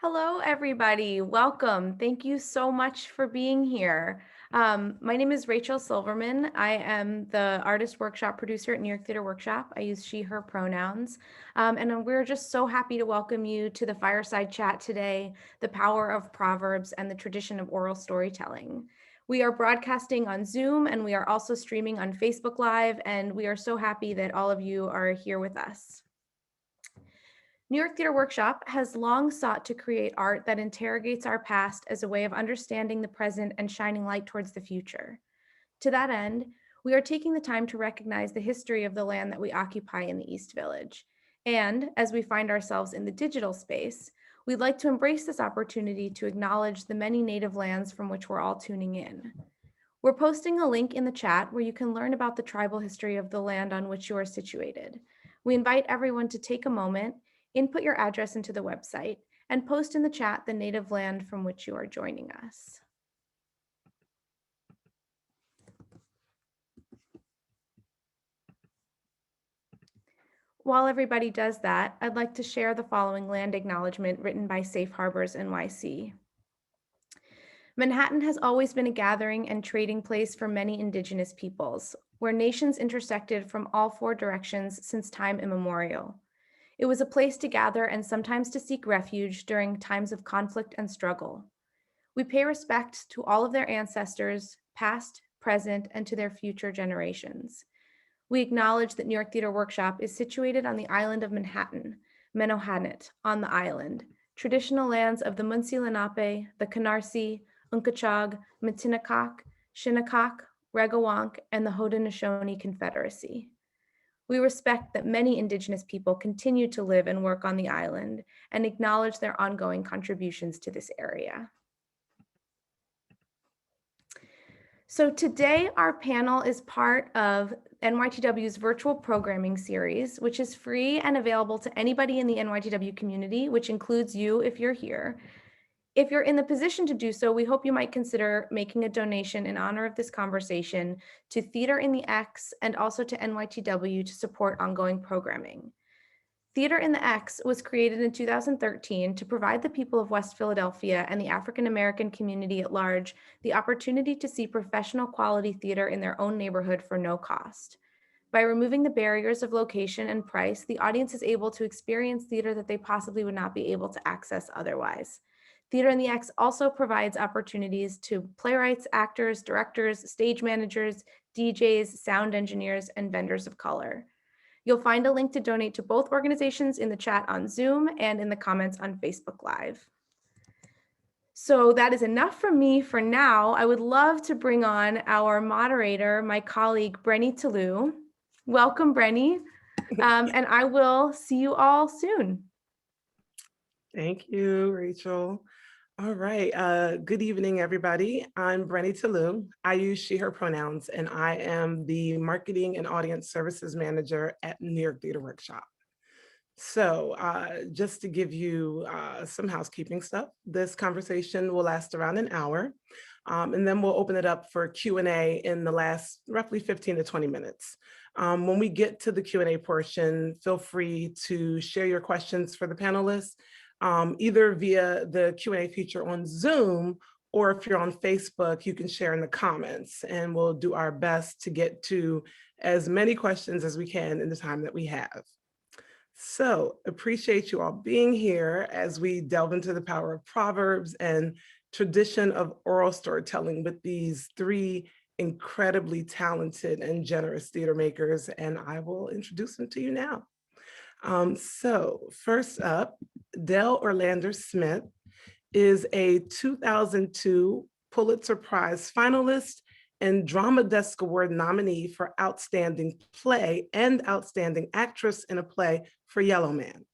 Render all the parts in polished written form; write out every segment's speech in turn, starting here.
Hello, everybody. Welcome. Thank you so much for being here. My name is Rachel Silverman. I am the artist workshop producer at New York Theater Workshop. I use she, her pronouns. And we're just so happy to welcome you to the fireside chat today, the power of Proverbs and the tradition of oral storytelling. We are broadcasting on Zoom and we are also streaming on Facebook Live, and we are so happy that all of you are here with us. New York Theater Workshop has long sought to create art that interrogates our past as a way of understanding the present and shining light towards the future. To that end, we are taking the time to recognize the history of the land that we occupy in the East Village. And as we find ourselves in the digital space, we'd like to embrace this opportunity to acknowledge the many native lands from which we're all tuning in. We're posting a link in the chat where you can learn about the tribal history of the land on which you are situated. We invite everyone to take a moment, input your address into the website, and post in the chat the native land from which you are joining us. While everybody does that, I'd like to share the following land acknowledgement written by Safe Harbors NYC. Manhattan has always been a gathering and trading place for many indigenous peoples, where nations intersected from all four directions since time immemorial. It was a place to gather and sometimes to seek refuge during times of conflict and struggle. We pay respect to all of their ancestors, past, present, and to their future generations. We acknowledge that New York Theater Workshop is situated on the island of Manhattan, Menohanit, on the island, traditional lands of the Munsee Lenape, the Canarsie, Unkachag, Matinecock, Shinnecock, Regawank, and the Haudenosaunee Confederacy. We respect that many Indigenous people continue to live and work on the island and acknowledge their ongoing contributions to this area. So today our panel is part of NYTW's virtual programming series, which is free and available to anybody in the NYTW community, which includes you if you're here. If you're in the position to do so, we hope you might consider making a donation in honor of this conversation to Theater in the X and also to NYTW to support ongoing programming. Theater in the X was created in 2013 to provide the people of West Philadelphia and the African American community at large the opportunity to see professional quality theater in their own neighborhood for no cost. By removing the barriers of location and price, the audience is able to experience theater that they possibly would not be able to access otherwise. Theater in the X also provides opportunities to playwrights, actors, directors, stage managers, DJs, sound engineers, and vendors of color. You'll find a link to donate to both organizations in the chat on Zoom and in the comments on Facebook Live. So that is enough from me for now. I would love to bring on our moderator, my colleague, Brennie Tellu. Welcome, Brennie, and I will see you all soon. Thank you, Rachel. All right, good evening, everybody. I'm Brennie Tellu. I use she, her pronouns, and I am the Marketing and Audience Services Manager at New York Theater Workshop. So just to give you some housekeeping stuff, this conversation will last around an hour, and then we'll open it up for Q&A in the last roughly 15 to 20 minutes. When we get to the Q&A portion, feel free to share your questions for the panelists, either via the Q&A feature on Zoom, or if you're on Facebook, you can share in the comments, and we'll do our best to get to as many questions as we can in the time that we have. So appreciate you all being here as we delve into the power of Proverbs and tradition of oral storytelling with these three incredibly talented and generous theater makers, and I will introduce them to you now. So first up, Dael Orlandersmith is a 2002 Pulitzer Prize finalist and Drama Desk Award nominee for Outstanding Play and Outstanding Actress in a Play for Yellow Man.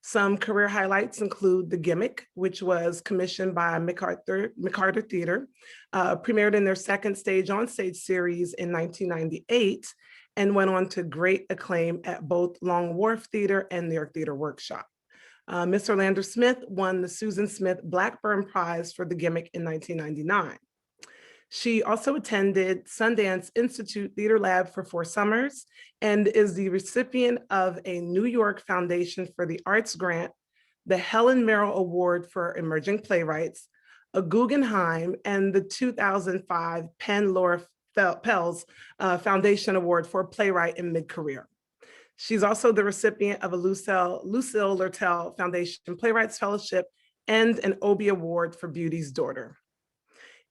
Some career highlights include The Gimmick, which was commissioned by McCarter Theater, premiered in their second stage on-stage series in 1998, and went on to great acclaim at both Long Wharf Theater and New York Theater Workshop. Ms. Orlandersmith won the Susan Smith Blackburn Prize for The Gimmick in 1999. She also attended Sundance Institute Theater Lab for 4 summers and is the recipient of a New York Foundation for the Arts grant the Helen Merrill Award for Emerging Playwrights, a Guggenheim, and the 2005 Penn Laura Pels Foundation Award for Playwright in Mid-Career. She's also the recipient of a Lucille Lurtell Foundation Playwrights Fellowship and an Obie Award for Beauty's Daughter.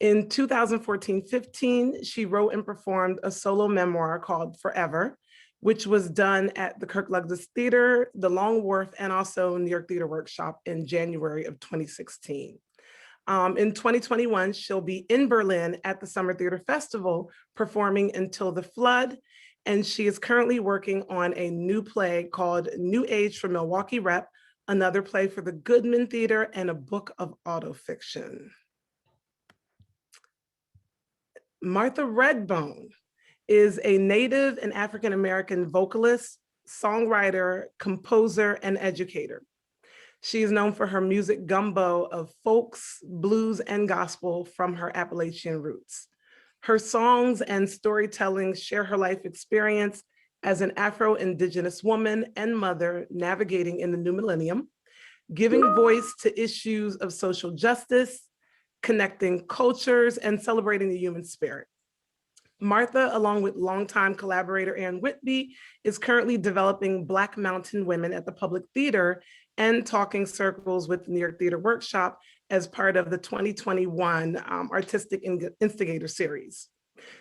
In 2014-15, she wrote and performed a solo memoir called Forever, which was done at the Kirk Douglas Theater, the Long Wharf, and also New York Theater Workshop in January of 2016. In 2021, she'll be in Berlin at the Summer Theater Festival performing Until the Flood, and she is currently working on a new play called New Age for Milwaukee Rep, another play for the Goodman Theater, and a book of autofiction. Martha Redbone is a Native and African-American vocalist, songwriter, composer, and educator. She is known for her music gumbo of folks, blues, and gospel from her Appalachian roots. Her songs and storytelling share her life experience as an Afro-Indigenous woman and mother navigating in the new millennium, giving voice to issues of social justice, connecting cultures, and celebrating the human spirit. Martha, along with longtime collaborator Ann Whitby, is currently developing Black Mountain Women at the Public Theater and talking circles with the New York Theater Workshop as part of the 2021 Artistic Instigator Series.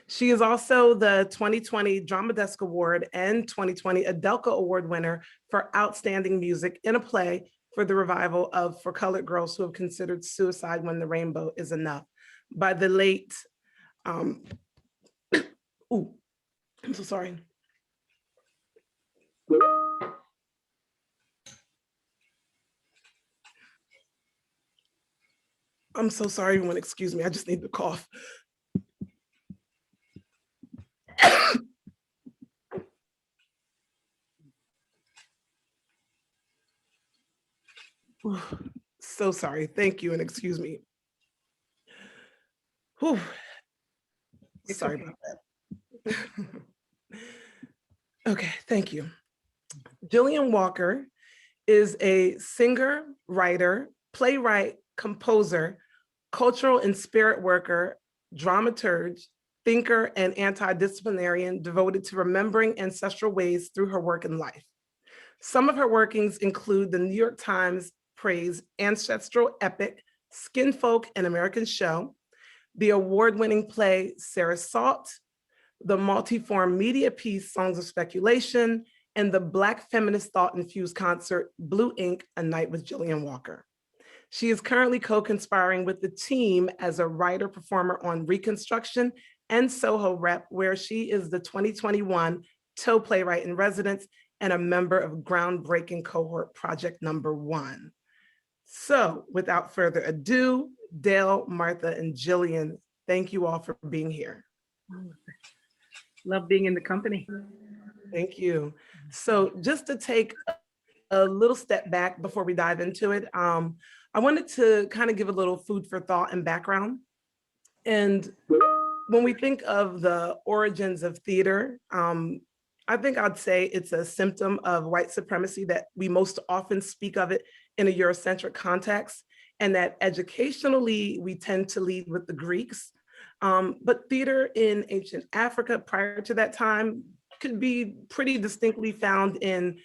She is also the 2020 Drama Desk Award and 2020 Adelka Award winner for Outstanding Music in a Play for the revival of For Colored Girls Who Have Considered Suicide When the Rainbow Is Enough by the late, I'm so sorry. I'm so sorry, everyone, excuse me, I just need to cough. So sorry, thank you, and excuse me. Whew. Sorry about that. Okay, thank you. Jillian Walker is a singer, writer, playwright, composer, cultural and spirit worker, dramaturge, thinker, and anti-disciplinarian devoted to remembering ancestral ways through her work and life. Some of her workings include the New York Times praised ancestral epic, Skinfolk, An American Show, the award-winning play Sarah Salt, the multi-form media piece Songs of Speculation, and the Black feminist thought-infused concert Blue Ink, A Night with Jillian Walker. She is currently co-conspiring with the team as a writer-performer on Reconstruction and Soho Rep, where she is the 2021 Toe Playwright in Residence and a member of groundbreaking cohort Project Number 1. So without further ado, Dael, Martha, and Jillian, thank you all for being here. Love being in the company. Thank you. So just to take a little step back before we dive into it, I wanted to kind of give a little food for thought and background. And when we think of the origins of theater, I think I'd say it's a symptom of white supremacy that we most often speak of it in a Eurocentric context, and that educationally we tend to lead with the Greeks. But theater in ancient Africa prior to that time could be pretty distinctly found in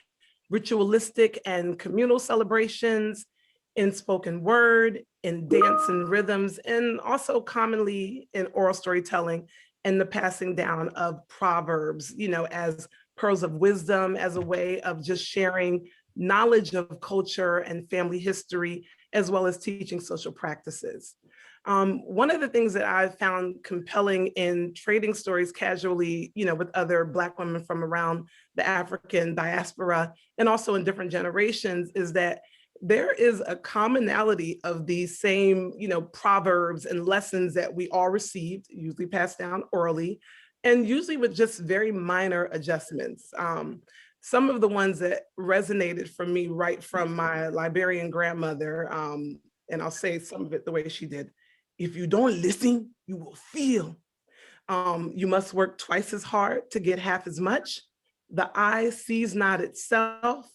ritualistic and communal celebrations, in spoken word, in dance and rhythms, and also commonly in oral storytelling and the passing down of proverbs, as pearls of wisdom, as a way of just sharing knowledge of culture and family history, as well as teaching social practices. One of the things that I've found compelling in trading stories casually, with other Black women from around the African diaspora and also in different generations, is that there is a commonality of these same, proverbs and lessons that we all received, usually passed down orally, and usually with just very minor adjustments. Some of the ones that resonated for me right from my Liberian grandmother, and I'll say some of it the way she did. If you don't listen, you will feel. You must work twice as hard to get half as much. The eye sees not itself.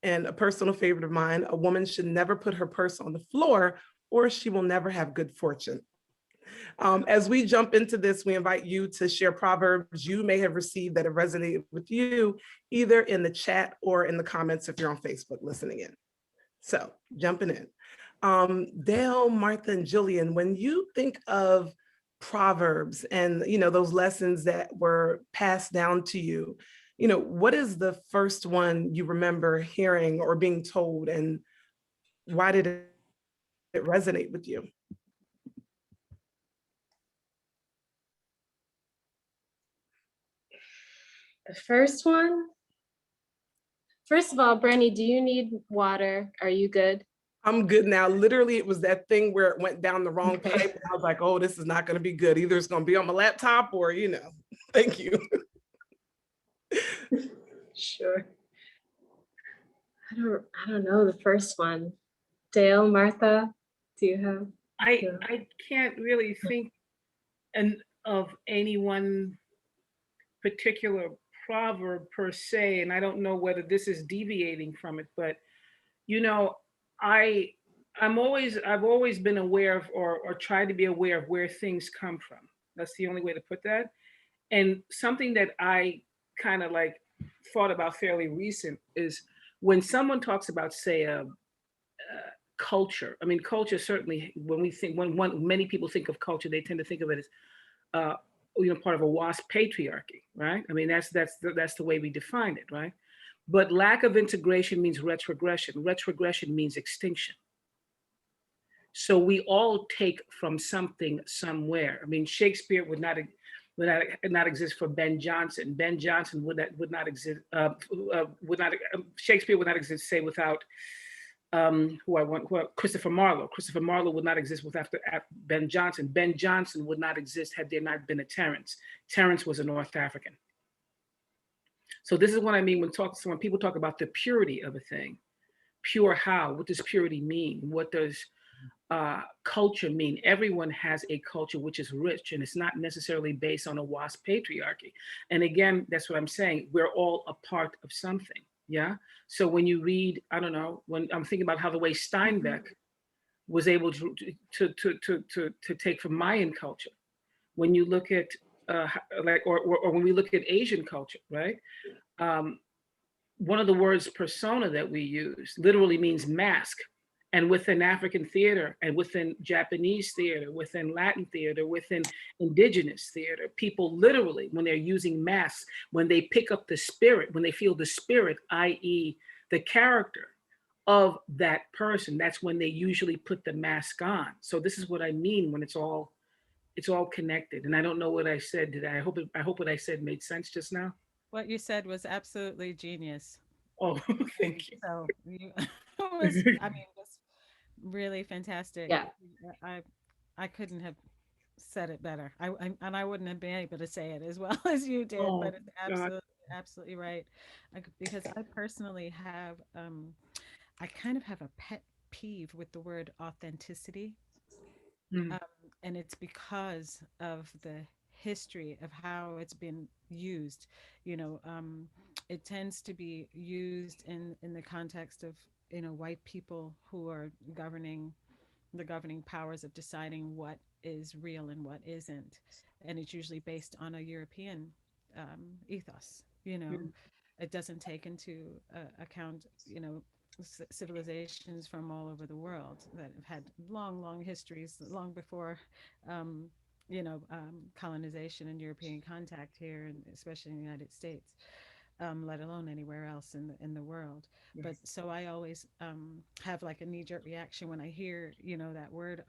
And a personal favorite of mine, a woman should never put her purse on the floor or she will never have good fortune. As we jump into this, we invite you to share proverbs you may have received that have resonated with you, either in the chat or in the comments if you're on Facebook listening in. So jumping in. Dael, Martha, and Jillian, when you think of proverbs and those lessons that were passed down to you, what is the first one you remember hearing or being told, and why did it resonate with you? The first one? First of all, Brennie, do you need water? Are you good? I'm good now. Literally, it was that thing where it went down the wrong pipe. And I was like, oh, this is not going to be good. Either it's going to be on my laptop or, thank you. Sure. I don't know the first one. Dael, Martha, do you have? I can't really think of any one particular proverb per se, and I don't know whether this is deviating from it, but I I've always been aware of or tried to be aware of where things come from. That's the only way to put that. And something that I kind of like thought about fairly recent is when someone talks about, say, a culture. I mean, culture certainly, when we think, when many people think of culture, they tend to think of it as uh, part of a WASP patriarchy, right? I mean, that's the way we define it, right? But lack of integration means retrogression. Retrogression means extinction. So we all take from something somewhere. I mean, Shakespeare would not exist for Ben Jonson. Ben Jonson would not exist. Shakespeare would not exist, say, without Christopher Marlowe. Christopher Marlowe would not exist without Ben Jonson. Ben Jonson would not exist had there not been a Terence. Terence was a North African. So this is what I mean when people talk about the purity of a thing. Pure how? What does purity mean? What does culture mean? Everyone has a culture which is rich, and it's not necessarily based on a WASP patriarchy. And again, that's what I'm saying. We're all a part of something. Yeah. So when you read, I don't know, when I'm thinking about how the way Steinbeck was able to take from Mayan culture, when you look at or when we look at Asian culture, right? One of the words persona that we use literally means mask. And within African theater and within Japanese theater, within Latin theater, within indigenous theater, people literally, when they're using masks, when they pick up the spirit, when they feel the spirit, i.e. the character of that person, that's when they usually put the mask on. So this is what I mean when it's all connected. And I don't know what I said. I hope what I said made sense just now. What you said was absolutely genius. Oh, thank you. So you was, I mean, it was really fantastic. Yeah. I couldn't have said it better. And I wouldn't have been able to say it as well as you did, Oh, but it's God. absolutely right. Because I personally have I kind of have a pet peeve with the word authenticity. Mm. Um, and it's because of the history of how it's been used. You know, it tends to be used in the context of white people who are governing the governing powers of deciding what is real and what isn't, and it's usually based on a European ethos. Mm. It doesn't take into account civilizations from all over the world that have had long histories, long before um, colonization and European contact here, and especially in the United States, let alone anywhere else in the world. Yes. But so I always have like a knee-jerk reaction when I hear that word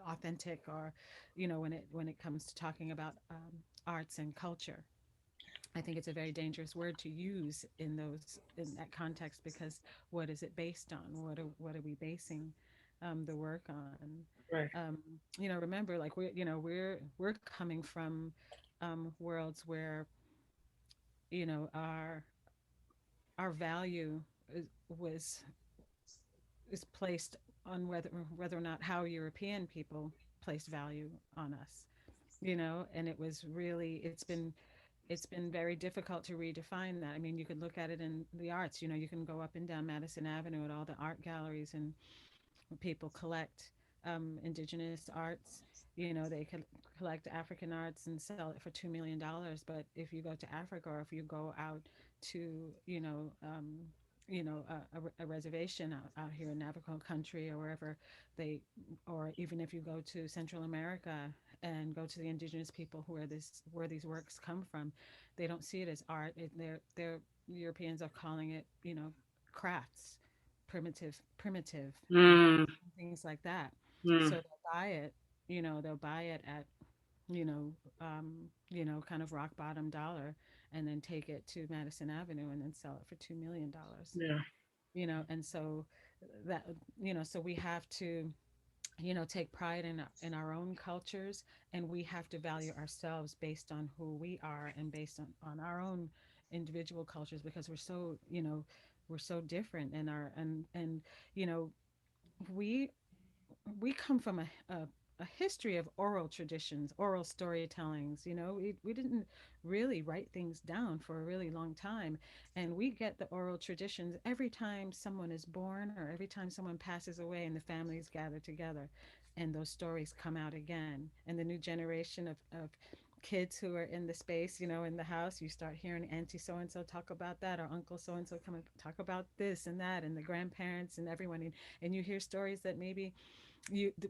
authentic, or when it comes to talking about arts and culture. I think it's a very dangerous word to use in that context, because what is it based on? What are we basing the work on? Right. Remember, like we're coming from worlds where our value was is placed on whether or not how European people placed value on us. And it's been it's been very difficult to redefine that. I mean, you could look at it in the arts. You know, you can go up and down Madison Avenue at all the art galleries, and people collect indigenous arts. You know, they could collect African arts and sell it for $2 million. But if you go to Africa, or if you go out to, a reservation out here in Navajo country or wherever they, or even if you go to Central America and go to the indigenous people where these works come from, they don't see it as art. They're Europeans are calling it, crafts, primitive, Mm, things like that. So mm, they'll buy it at, kind of rock bottom dollar, and then take it to Madison Avenue and then sell it for $2 million. yeah. And so that, so we have to, take pride in our own cultures, and we have to value ourselves based on who we are and based on our own individual cultures, because we're so different in our, and you know we we come from a history of oral traditions, oral storytellings. We didn't really write things down for a really long time. And we get the oral traditions every time someone is born, or every time someone passes away and the families gather together. And those stories come out again. And the new generation of kids who are in the space, in the house, you start hearing Auntie so and so talk about that, or Uncle so and so come and talk about this and that, and the grandparents and everyone. And you hear stories that maybe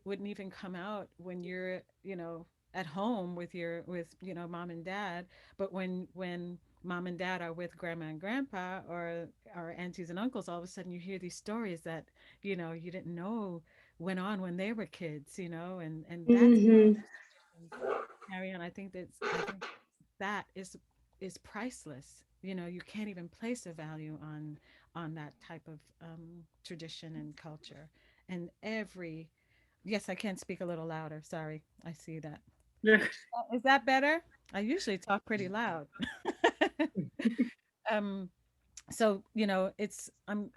wouldn't even come out when you're at home with mom and dad. But when mom and dad are with grandma and grandpa, or aunties and uncles, all of a sudden you hear these stories that you didn't know went on when they were kids. And that's Mm-hmm. carry on. I think that is priceless. You can't even place a value on that type of tradition and culture. And every Yes, I can speak a little louder. Sorry, I see that. Yeah. Is that better? I usually talk pretty loud. um, so I'm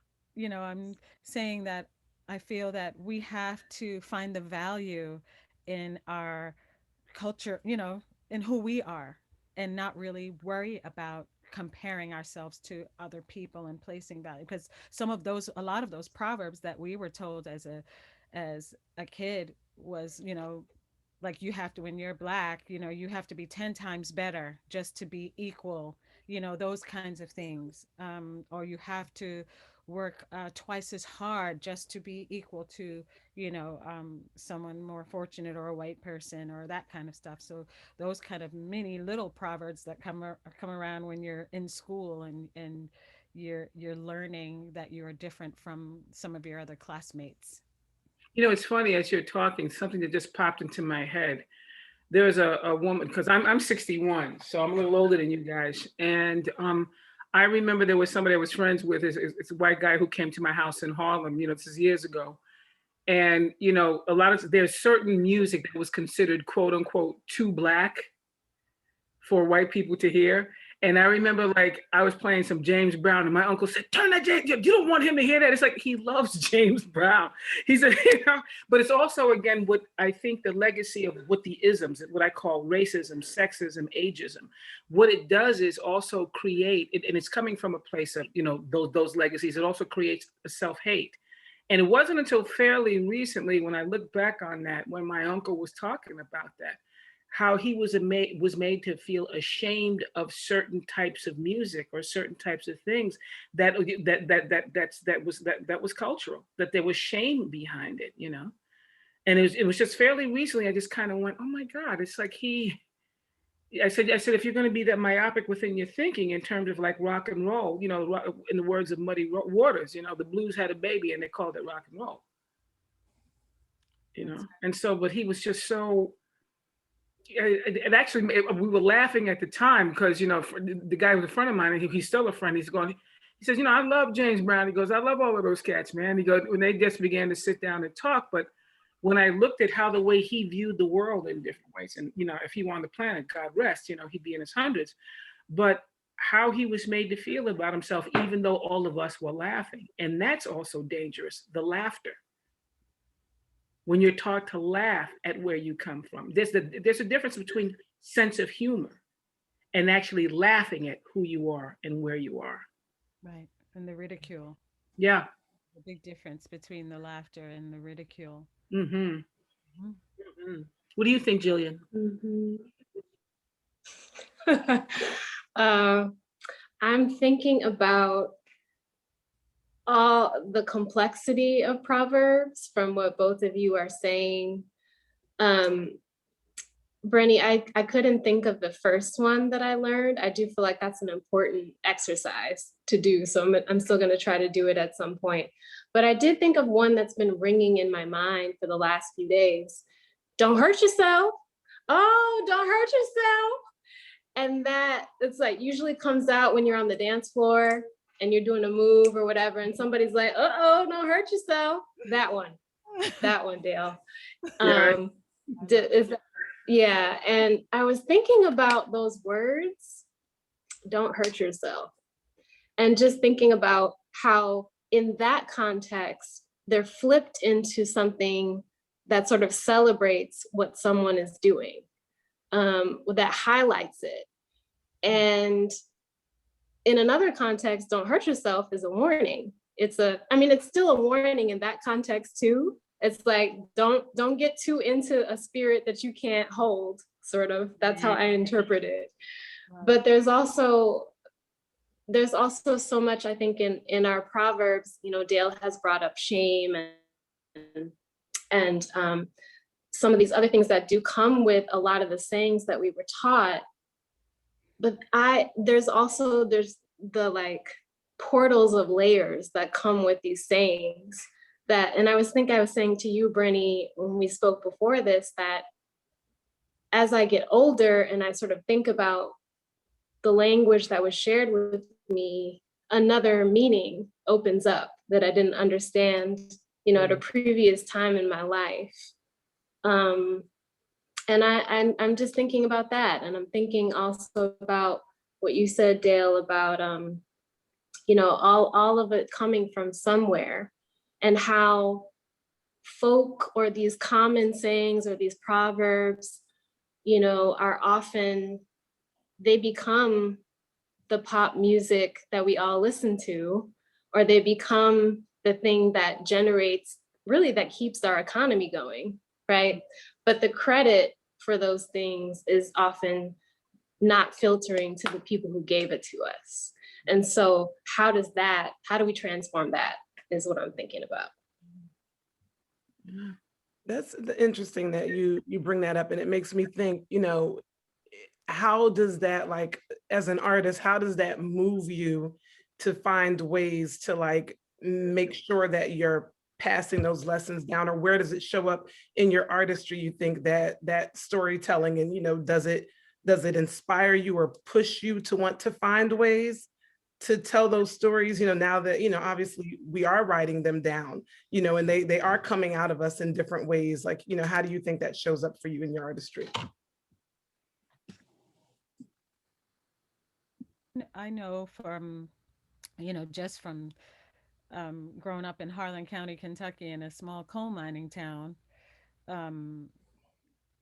saying that I feel that we have to find the value in our culture, in who we are, and not really worry about comparing ourselves to other people and placing value, because a lot of those proverbs that we were told as a kid was, like, you have to, when you're black, you have to be 10 times better just to be equal, those kinds of things. Or you have to work twice as hard just to be equal to, someone more fortunate, or a white person, or that kind of stuff. So those kind of mini little proverbs that come around when you're in school, and you're learning that you're different from some of your other classmates. It's funny, as you're talking, something that just popped into my head. There was a woman, because I'm 61, so I'm a little older than you guys. And I remember there was somebody I was friends with. It's a white guy who came to my house in Harlem, this is years ago. And, there's certain music that was considered quote unquote too black for white people to hear. And I remember, like, I was playing some James Brown, and my uncle said, "Turn that James. You don't want him to hear that." It's like, he loves James Brown. He said, but it's also, again, what I think the legacy of what the isms, what I call racism, sexism, ageism, what it does is also create, and it's coming from a place of, those legacies. It also creates a self-hate. And it wasn't until fairly recently, when I look back on that, when my uncle was talking about that, how he was made to feel ashamed of certain types of music, or certain types of things that was cultural, that there was shame behind it. And it was just fairly recently, I just kind of went, oh my God, it's like I said, if you're going to be that myopic within your thinking in terms of like rock and roll, in the words of Muddy Waters, the blues had a baby and they called it rock and roll. That's And so, but he was just so, and actually, we were laughing at the time, because the guy was a friend of mine, and he's still a friend. He says, I love James Brown. He goes, I love all of those cats, man. He goes, when they just began to sit down and talk. But when I looked at how the way he viewed the world in different ways, and if he were on the planet, God rest, he'd be in his hundreds. But how he was made to feel about himself, even though all of us were laughing, and that's also dangerous. The laughter, when you're taught to laugh at where you come from. There's a difference between sense of humor and actually laughing at who you are and where you are. Right. And the ridicule, Yeah. the big difference between the laughter and the ridicule. Mm-hmm. Mhm. Mm-hmm. What do you think, Jillian? Mhm. Uh, I'm thinking about all the complexity of Proverbs from what both of you are saying. Um, Brennie, I couldn't think of the first one that I learned. I do feel like that's an important exercise to do. So I'm still going to try to do it at some point. But I did think of one that's been ringing in my mind for the last few days. Don't hurt yourself. Oh, don't hurt yourself. And that it's like usually comes out when you're on the dance floor and you're doing a move or whatever. And somebody's like, uh-oh, don't hurt yourself. That one, Dael. Right. Is that, yeah, and I was thinking about those words, don't hurt yourself, and just thinking about how in that context, they're flipped into something that sort of celebrates what someone is doing, that highlights it. And in another context, don't hurt yourself is a warning. It's still a warning in that context too. It's like, don't get too into a spirit that you can't hold, sort of. That's how I interpret it. But there's also so much, I think, in our Proverbs. Dael has brought up shame and some of these other things that do come with a lot of the sayings that we were taught. But there's the like portals of layers that come with these sayings and I was saying to you, Brennie, when we spoke before this, that as I get older and I sort of think about the language that was shared with me, another meaning opens up that I didn't understand, at a previous time in my life. And I'm just thinking about that. And I'm thinking also about what you said, Dael, about, all of it coming from somewhere, and how folk or these common sayings or these proverbs, are often, they become the pop music that we all listen to, or they become the thing that that keeps our economy going, right? But the credit for those things is often not filtering to the people who gave it to us. And so how do we transform that is what I'm thinking about. That's interesting that you bring that up, and it makes me think, how does that, like, as an artist, how does that move you to find ways to like make sure that you're passing those lessons down, or where does it show up in your artistry, you think, that storytelling, and does it inspire you or push you to want to find ways to tell those stories, now that, obviously we are writing them down, and they are coming out of us in different ways, like, how do you think that shows up for you in your artistry? I know from, just from growing up in Harlan County, Kentucky, in a small coal mining town, um,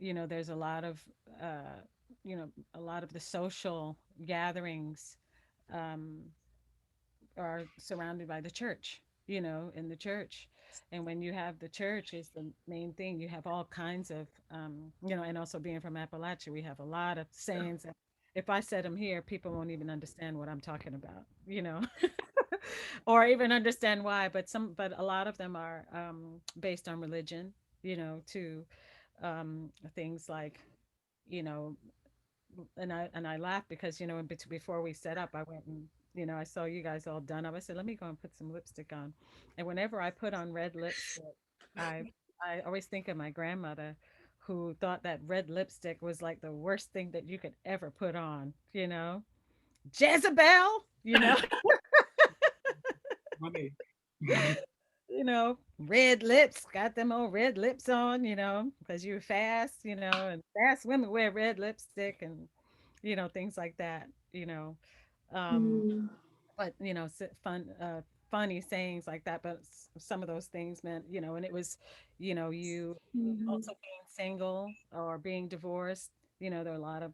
there's uh, a lot of the social gatherings um, are surrounded by the church, in the church. And when you have the church is the main thing, you have all kinds of, and also being from Appalachia, we have a lot of sayings that if I said them here, people won't even understand what I'm talking about, or even understand why. But a lot of them are based on religion, to things like, you know, and I laughed because before we set up, I went and I saw you guys all done up. I said, let me go and put some lipstick on. And whenever I put on red lipstick, I I always think of my grandmother, who thought that red lipstick was like the worst thing that you could ever put on. Jezebel. Funny. Red lips, got them old red lips on, because you're fast, and fast women wear red lipstick and things like that, um Mm. but funny sayings like that. But some of those things meant, and it was, you Mhm. also being single or being divorced, There are a lot of,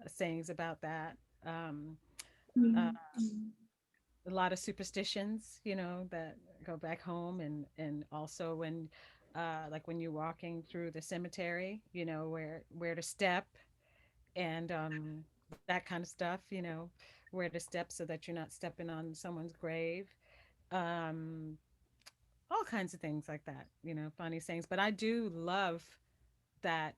sayings about that. Uh, a lot of superstitions, that go back home, and also when like when you're walking through the cemetery, where to step, and that kind of stuff, where to step so that you're not stepping on someone's grave. Um, all kinds of things like that, funny sayings. But I do love that.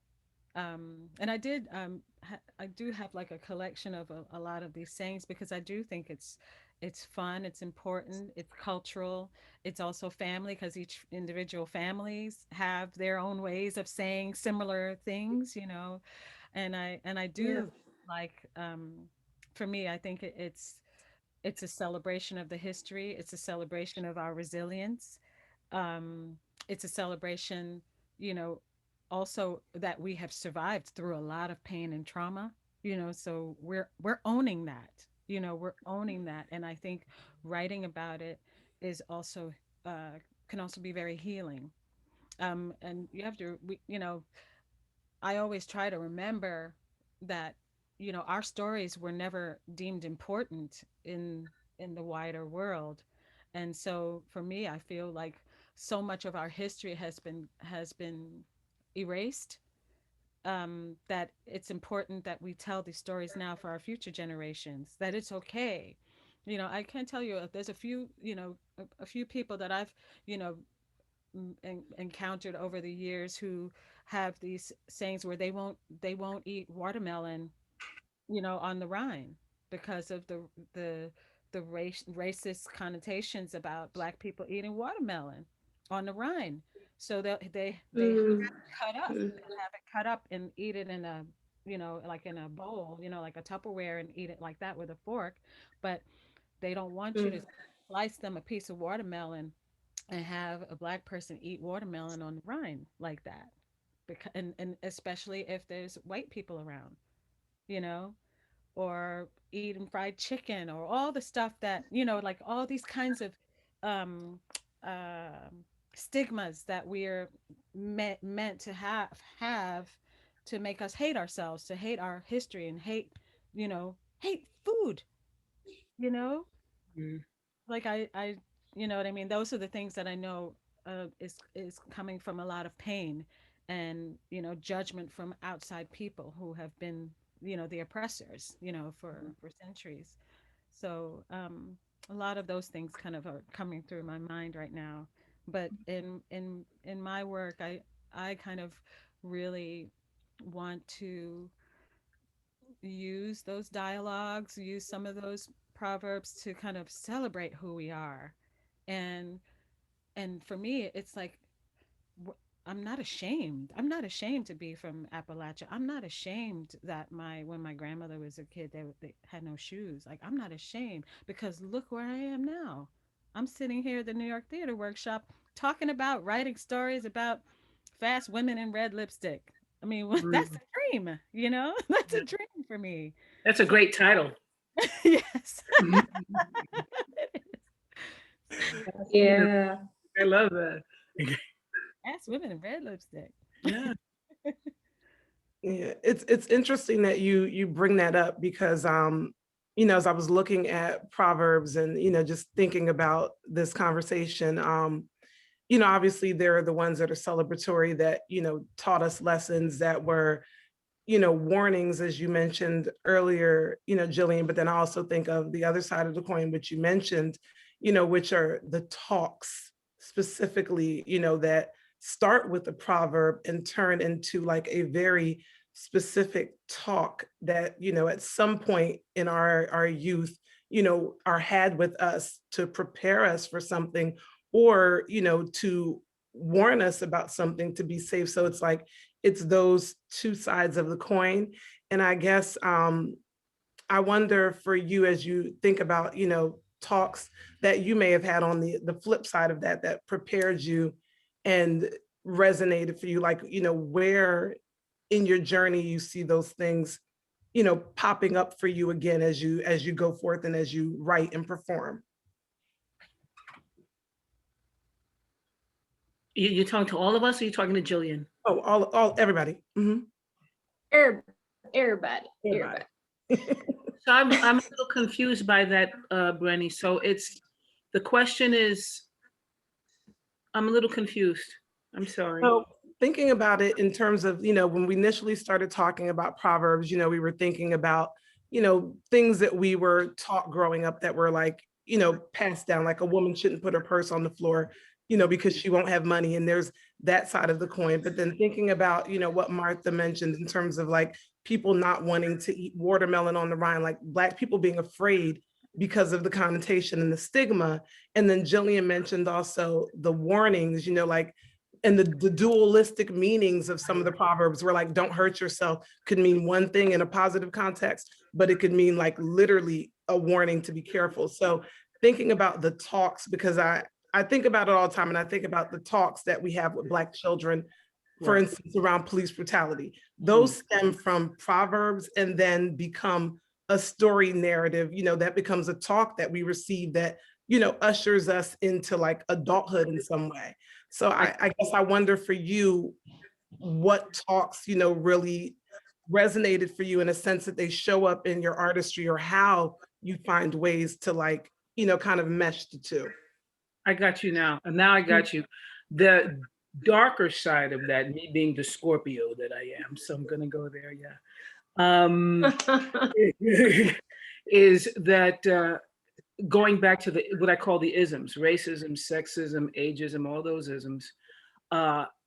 And I do have like a collection of a lot of these sayings, because I do think it's fun, it's important, it's cultural, it's also family, because each individual families have their own ways of saying similar things, and I Yeah. do like, for me, I think it's a celebration of the history, it's a celebration of our resilience, um, it's a celebration, you know, also that we have survived through a lot of pain and trauma, so we're owning that, we're owning that. And I think writing about it is also can also be very healing. And you have to, I always try to remember that, our stories were never deemed important in the wider world. And so for me, I feel like so much of our history has been erased, that it's important that we tell these stories now for our future generations, that it's okay. I can tell you, there's a few, a few people that I've, you know, encountered over the years who have these sayings where they won't eat watermelon, on the Rhine, because of the racist connotations about Black people eating watermelon on the Rhine. So they Mm, cut up mm, they'll have it cut up and eat it in a, like in a bowl, like a Tupperware, and eat it like that with a fork. But they don't want you to mm, slice them a piece of watermelon and have a Black person eat watermelon on the Rhine like that, because and especially if there's white people around, you know or eating fried chicken, or all the stuff that, like all these kinds of um uh, stigmas that we're meant to have to make us hate ourselves, to hate our history, and hate food, you know Mm. like I you know what I mean. Those are the things that I know is coming from a lot of pain, and judgment from outside people who have been, the oppressors, for centuries. So a lot of those things kind of are coming through my mind right now. But in my work, I kind of really want to use those dialogues, use some of those proverbs to kind of celebrate who we are. And for me, it's like, I'm not ashamed. I'm not ashamed to be from Appalachia. I'm not ashamed that when my grandmother was a kid, they had no shoes. Like, I'm not ashamed, because look where I am now. I'm sitting here at the New York Theater Workshop talking about writing stories about fast women in red lipstick. I mean, that's Mm. a dream, That's a Yeah. dream for me. That's a great title. Yes. Mhm. Fast women. yeah. I love that. Fast women in red lipstick. Yeah. Yeah, it's interesting that you bring that up because as I was looking at Proverbs and just thinking about this conversation, obviously there are the ones that are celebratory that taught us lessons that were warnings, as you mentioned earlier, Jillian, but then I also think of the other side of the coin, which you mentioned, which are the talks specifically, that start with a proverb and turn into like a very specific talk that, at some point in our youth, are had with us to prepare us for something, or, to warn us about something to be safe. So it's like, it's those two sides of the coin. And I guess I wonder for you, as you think about, talks that you may have had on the flip side of that, that prepared you and resonated for you, like, where in your journey you see those things, popping up for you again as you go forth and as you write and perform. You're talking to all of us, or you're talking to Jillian? Oh, all everybody. Mhm. Everybody. Everybody. Everybody. So I'm a little confused by that, Brennie. So the question is, I'm a little confused. I'm sorry. So thinking about it in terms of, when we initially started talking about Proverbs, we were thinking about, things that we were taught growing up that were like, passed down, like a woman shouldn't put her purse on the floor, because she won't have money. And there's that side of the coin. But then thinking about, what Martha mentioned in terms of like people not wanting to eat watermelon on the Rhine, like Black people being afraid because of the connotation and the stigma. And then Jillian mentioned also the warnings, like, and the dualistic meanings of some of the Proverbs were like, don't hurt yourself could mean one thing in a positive context, but it could mean like literally a warning to be careful. So thinking about the talks, because I think about it all the time, and I think about the talks that we have with Black children, for Right. instance, around police brutality. Those stem from Proverbs and then become a story narrative, that becomes a talk that we receive that, ushers us into like adulthood in some way. So I guess I wonder for you, what talks, really resonated for you in a sense that they show up in your artistry, or how you find ways to like, kind of mesh the two. I got you now. And now I got you. The darker side of that, me being the Scorpio that I am, so I'm gonna go there, yeah. Is that going back to what I call the isms, racism, sexism, ageism, all those isms,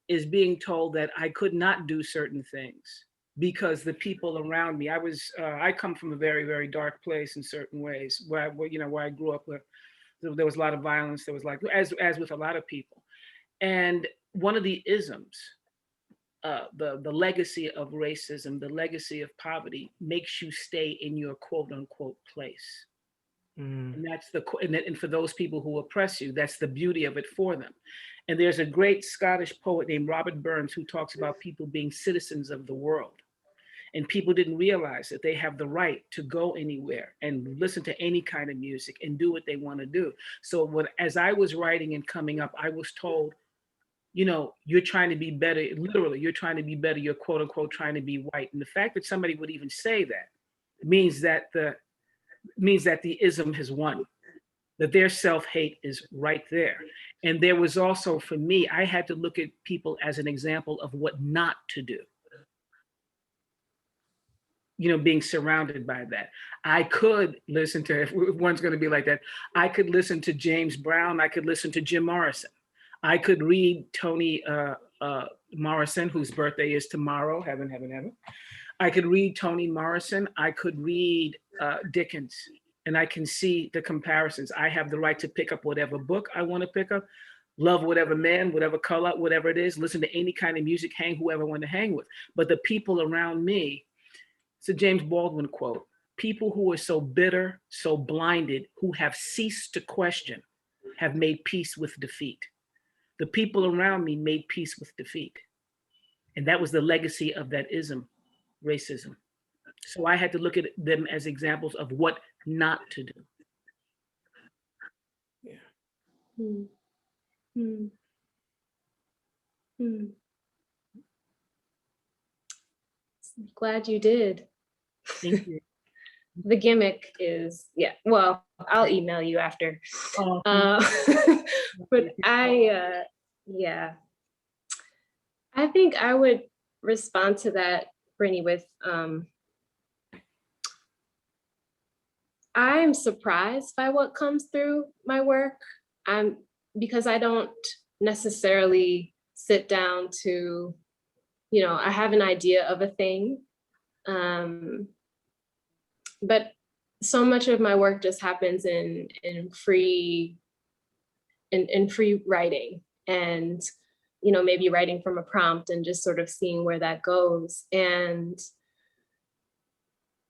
is being told that I could not do certain things because the people around me, I come from a very, very dark place in certain ways, where I grew up with, there was a lot of violence. There was like, as with a lot of people. And one of the isms, the legacy of racism, the legacy of poverty makes you stay in your quote unquote place. And that's and for those people who oppress you, that's the beauty of it for them. And there's a great Scottish poet named Robert Burns who talks about people being citizens of the world. And people didn't realize that they have the right to go anywhere and listen to any kind of music and do what they want to do. So as I was writing and coming up, I was told, you're trying to be better. Literally, you're trying to be better. You're quote unquote trying to be white. And the fact that somebody would even say that means that the ism has won, that their self-hate is right there. And there was also, for me, I had to look at people as an example of what not to do. Being surrounded by that. I could listen to, if one's going to be like that, I could listen to James Brown. I could listen to Jim Morrison. I could read Toni Morrison, whose birthday is tomorrow, heaven. I could read Toni Morrison. I could read Dickens, and I can see the comparisons. I have the right to pick up whatever book I want to pick up, love whatever man, whatever color, whatever it is, listen to any kind of music, hang whoever I want to hang with. But the people around me, it's a James Baldwin quote, people who are so bitter, so blinded, who have ceased to question, have made peace with defeat. The people around me made peace with defeat. And that was the legacy of that ism, racism. So I had to look at them as examples of what not to do. Glad you did. Thank you. The gimmick is, well, I'll email you after. But I think I would respond to that, Brennie, with I'm surprised by what comes through my work. Because I don't necessarily sit down to, I have an idea of a thing. But so much of my work just happens in free writing, and maybe writing from a prompt and just sort of seeing where that goes. And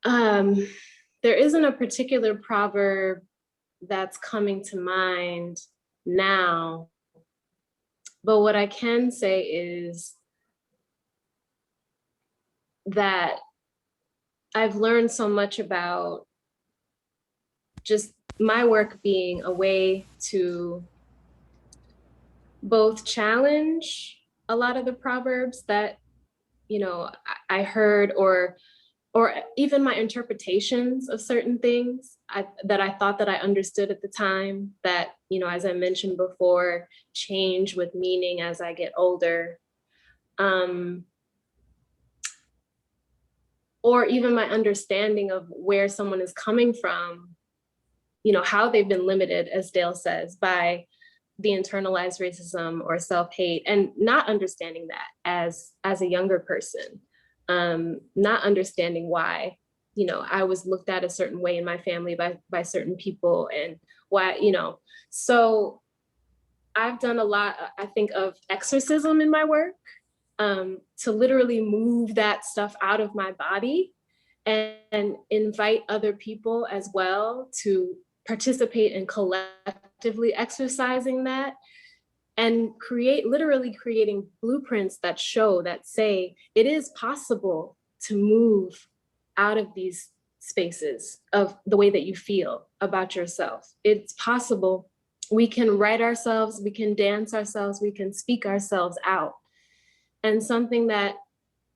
there isn't a particular proverb that's coming to mind now, but what I can say is that I've learned so much about just my work being a way to both challenge a lot of the proverbs that, I heard, or or even my interpretations of certain things that I thought that I understood at the time that, you know, as I mentioned before, change with meaning as I get older. Or even my understanding of where someone is coming from, you know, how they've been limited, as Dael says, by the internalized racism or self-hate, and not understanding that as a younger person, not understanding why, you know, I was looked at a certain way in my family by certain people, and why, you know. So I've done a lot, I think, of exorcism in my work, to literally move that stuff out of my body and invite other people as well to participate in collectively exercising that, and literally creating blueprints that show, that say, it is possible to move out of these spaces of the way that you feel about yourself. It's possible. We can write ourselves, we can dance ourselves, we can speak ourselves out. And something that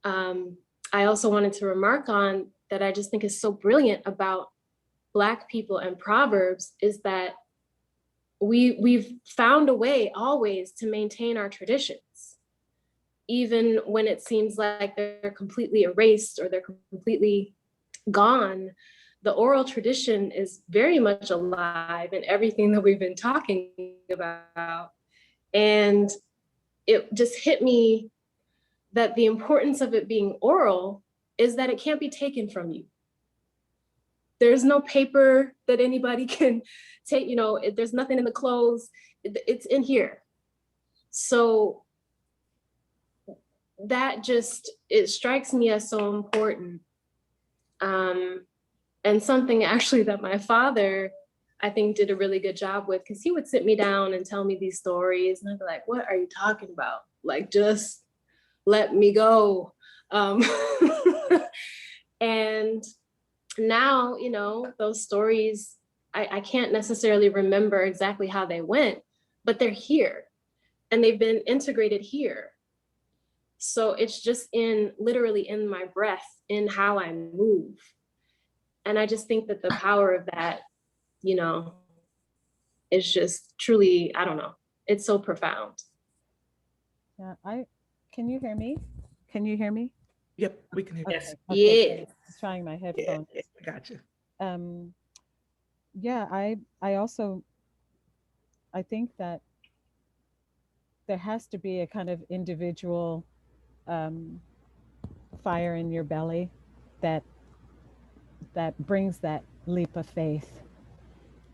I also wanted to remark on that I just think is so brilliant about Black people and Proverbs is that we've found a way always to maintain our traditions, even when it seems like they're completely erased or they're completely gone. The oral tradition is very much alive in everything that we've been talking about. And it just hit me that the importance of it being oral is that it can't be taken from you. There's no paper that anybody can take, you know, there's nothing in the clothes, it's in here. So that just, it strikes me as so important. And something actually that my father, I think, did a really good job with, because he would sit me down and tell me these stories, and I'd be like, what are you talking about? Like, just let me go. And now, you know, those stories, I can't necessarily remember exactly how they went, but they're here and they've been integrated here. So it's just literally in my breath, in how I move. And I just think that the power of that, you know, is just truly, I don't know, it's so profound. Yeah, can you hear me? Can you hear me? Yep, we can hear you. Yes. Okay, Yeah. great. I'm trying my Yeah, headphones. yeah, gotcha. Yeah, I also, I think that there has to be a kind of individual um, fire in your belly that brings that leap of faith.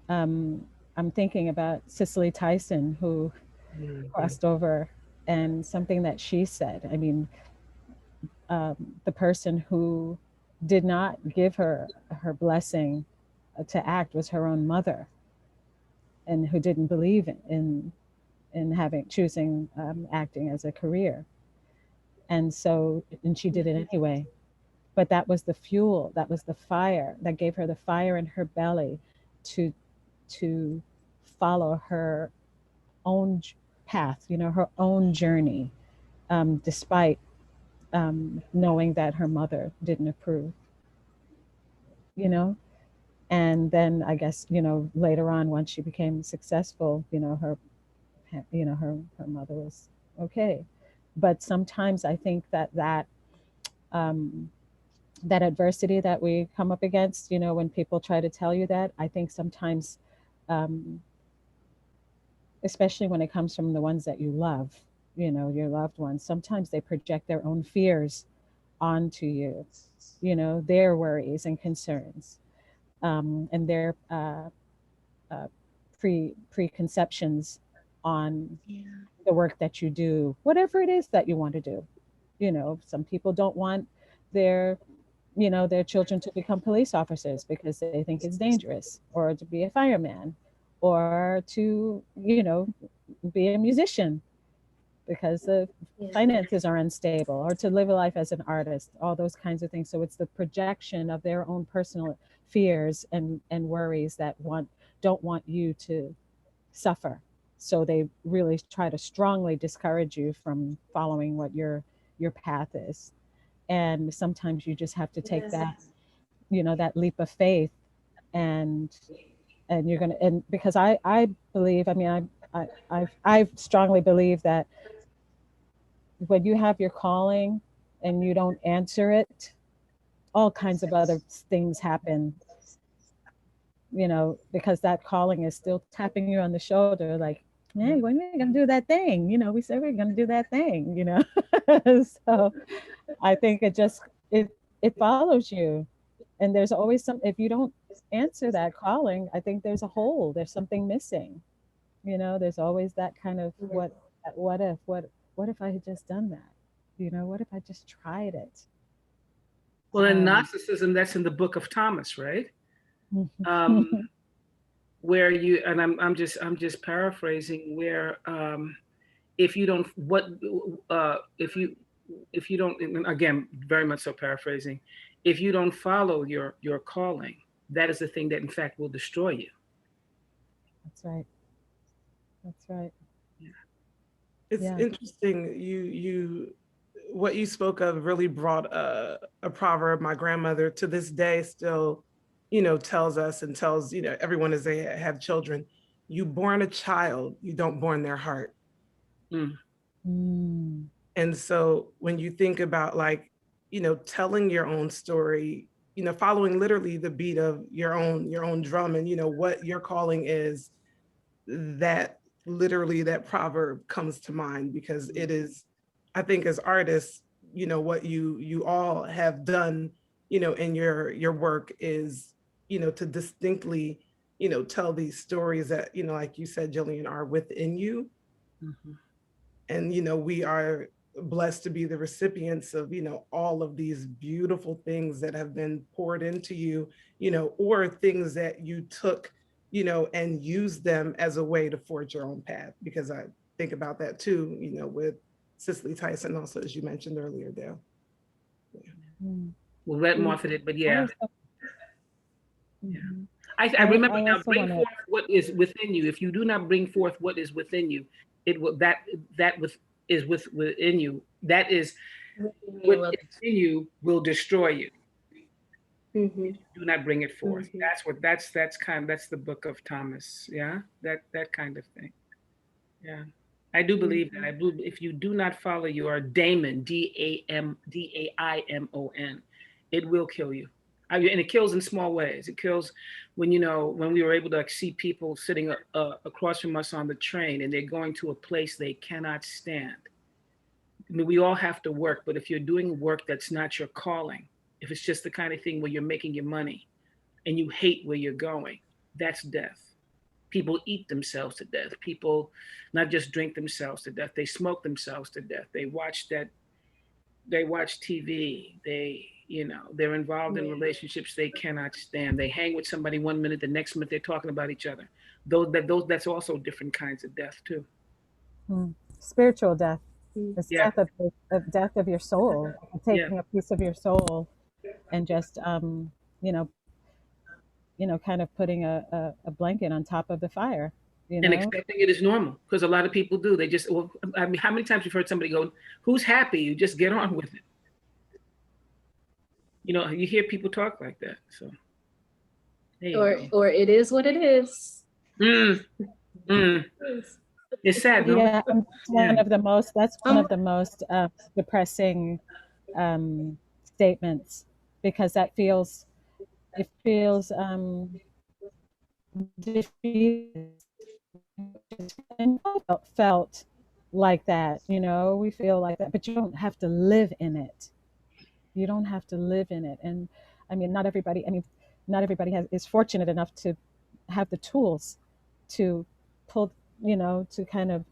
I'm thinking about Cicely Tyson, who Mhm. crossed over, and something that she said. I mean, the person who did not give her blessing to act was her own mother, and who didn't believe in choosing acting as a career. And she did it anyway. But that was the fuel, that was the fire that gave her the fire in her belly to follow her own path, you know, her own journey, despite knowing that her mother didn't approve, you know. And then I guess, you know, later on, once she became successful, you know, her mother was okay. But sometimes I think um, that adversity that we come up against, you know, when people try to tell you that, I think sometimes, especially when it comes from the ones that you love, you know, your loved ones, sometimes they project their own fears onto you, you know, their worries and concerns, and their uh, preconceptions on the work that you do, whatever it is that you want to do. You know, some people don't want their their children to become police officers because they think it's dangerous, or to be a fireman, or to, you know, be a musician because the finances are unstable, or to live a life as an artist, all those kinds of things. So it's the projection of their own personal fears and worries that don't want you to suffer. So they really try to strongly discourage you from following what your path is. And sometimes you just have to take that, that leap of faith, and you're gonna, and because I believe, I strongly believe that when you have your calling and you don't answer it, all kinds of other things happen, because that calling is still tapping you on the shoulder, like, hey, when are we gonna do that thing? We said we are gonna do that thing. So I think it follows you, and there's always some. If you don't answer that calling, I think there's a hole. There's something missing. There's always that kind of what if I had just done that? What if I just tried it? Well, in Gnosticism, that's in the book of Thomas, right? Where you, and I'm just paraphrasing, where if you don't, if you don't, and again, very much so paraphrasing, if you don't follow your calling, that is the thing that in fact will destroy you. That's right. That's right. Yeah. It's interesting. What you spoke of really brought a proverb my grandmother to this day still, tells us and tells, everyone as they have children, you born a child, you don't born their heart. And so when you think about telling your own story, following literally the beat of your own drum and, what your calling is, that literally that proverb comes to mind, because it is, I think as artists, what you all have done, in your work is, to distinctly, tell these stories that, like you said, Jillian, are within you. And, we are blessed to be the recipients of, all of these beautiful things that have been poured into you, or things that you took, and used them as a way to forge your own path. Because I think about that too, with Cicely Tyson, also, as you mentioned earlier, Dael. Well, Red Martha did, but yeah. I remember now, bring forth what is within you. If you do not bring forth what is within you, it will is within you. That is what is in you will destroy you. If you do not bring it forth. That's the book of Thomas. Yeah, that kind of thing. Yeah, I do believe that. I believe if you do not follow your daimon, Daimon, it will kill you. And it kills in small ways. It kills when we were able to see people sitting across from us on the train, and they're going to a place they cannot stand. I mean, we all have to work, but if you're doing work that's not your calling, if it's just the kind of thing where you're making your money and you hate where you're going, that's death. People eat themselves to death. People not just drink themselves to death, they smoke themselves to death. They watch TV. They're involved in relationships they cannot stand. They hang with somebody one minute, the next minute they're talking about each other. That's also different kinds of death too. Spiritual death. It's death of your soul, taking a piece of your soul and just kind of putting a blanket on top of the fire. And accepting it is normal, because a lot of people do. They just, how many times you've heard somebody go, "Who's happy?" You just get on with it. You hear people talk like that. So, or it is what it is. It's sad, no? Yeah, that's one of the most depressing statements, because it feels defeated. Felt like that, we feel like that, but you don't have to live in it. You don't have to live in it. And not everybody is fortunate enough to have the tools to pull, to kind of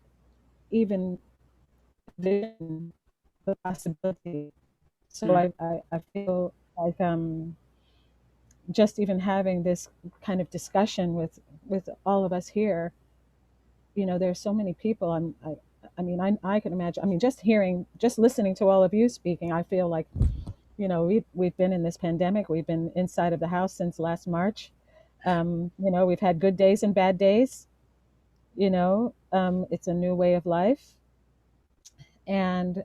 even vision the possibility. So I feel like just even having this kind of discussion with all of us here, there's so many people. I can imagine. Just listening to all of you speaking, I feel like, we've been in this pandemic. We've been inside of the house since last March. We've had good days and bad days. It's a new way of life, and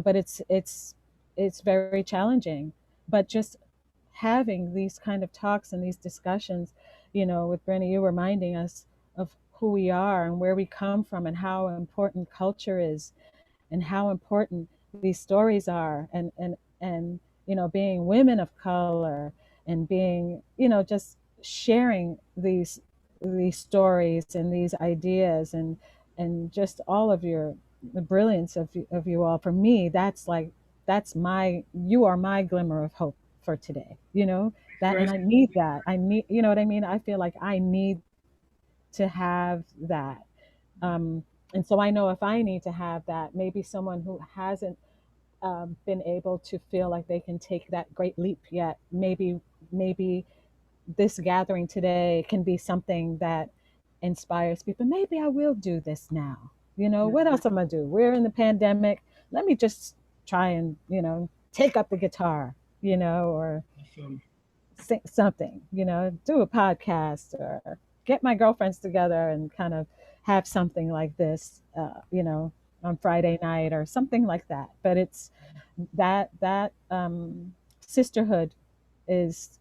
but it's very challenging. But just having these kind of talks and these discussions, with Brennie, you reminding us of who we are and where we come from and how important culture is and how important these stories are, and being women of color and being, just sharing these stories and these ideas, and just all of the brilliance of you all. For me, you are my glimmer of hope for today, that. And First, I need that. I need, you know what I mean? I feel like I need to have that. And so I know if I need to have that, maybe someone who hasn't been able to feel like they can take that great leap yet, maybe this gathering today can be something that inspires people. Maybe I will do this now. What else am I gonna do? We're in the pandemic. Let me just try and take up the guitar, or awesome. sing something, do a podcast, or get my girlfriends together and kind of have something like this, on Friday night or something like that. But it's that sisterhood is,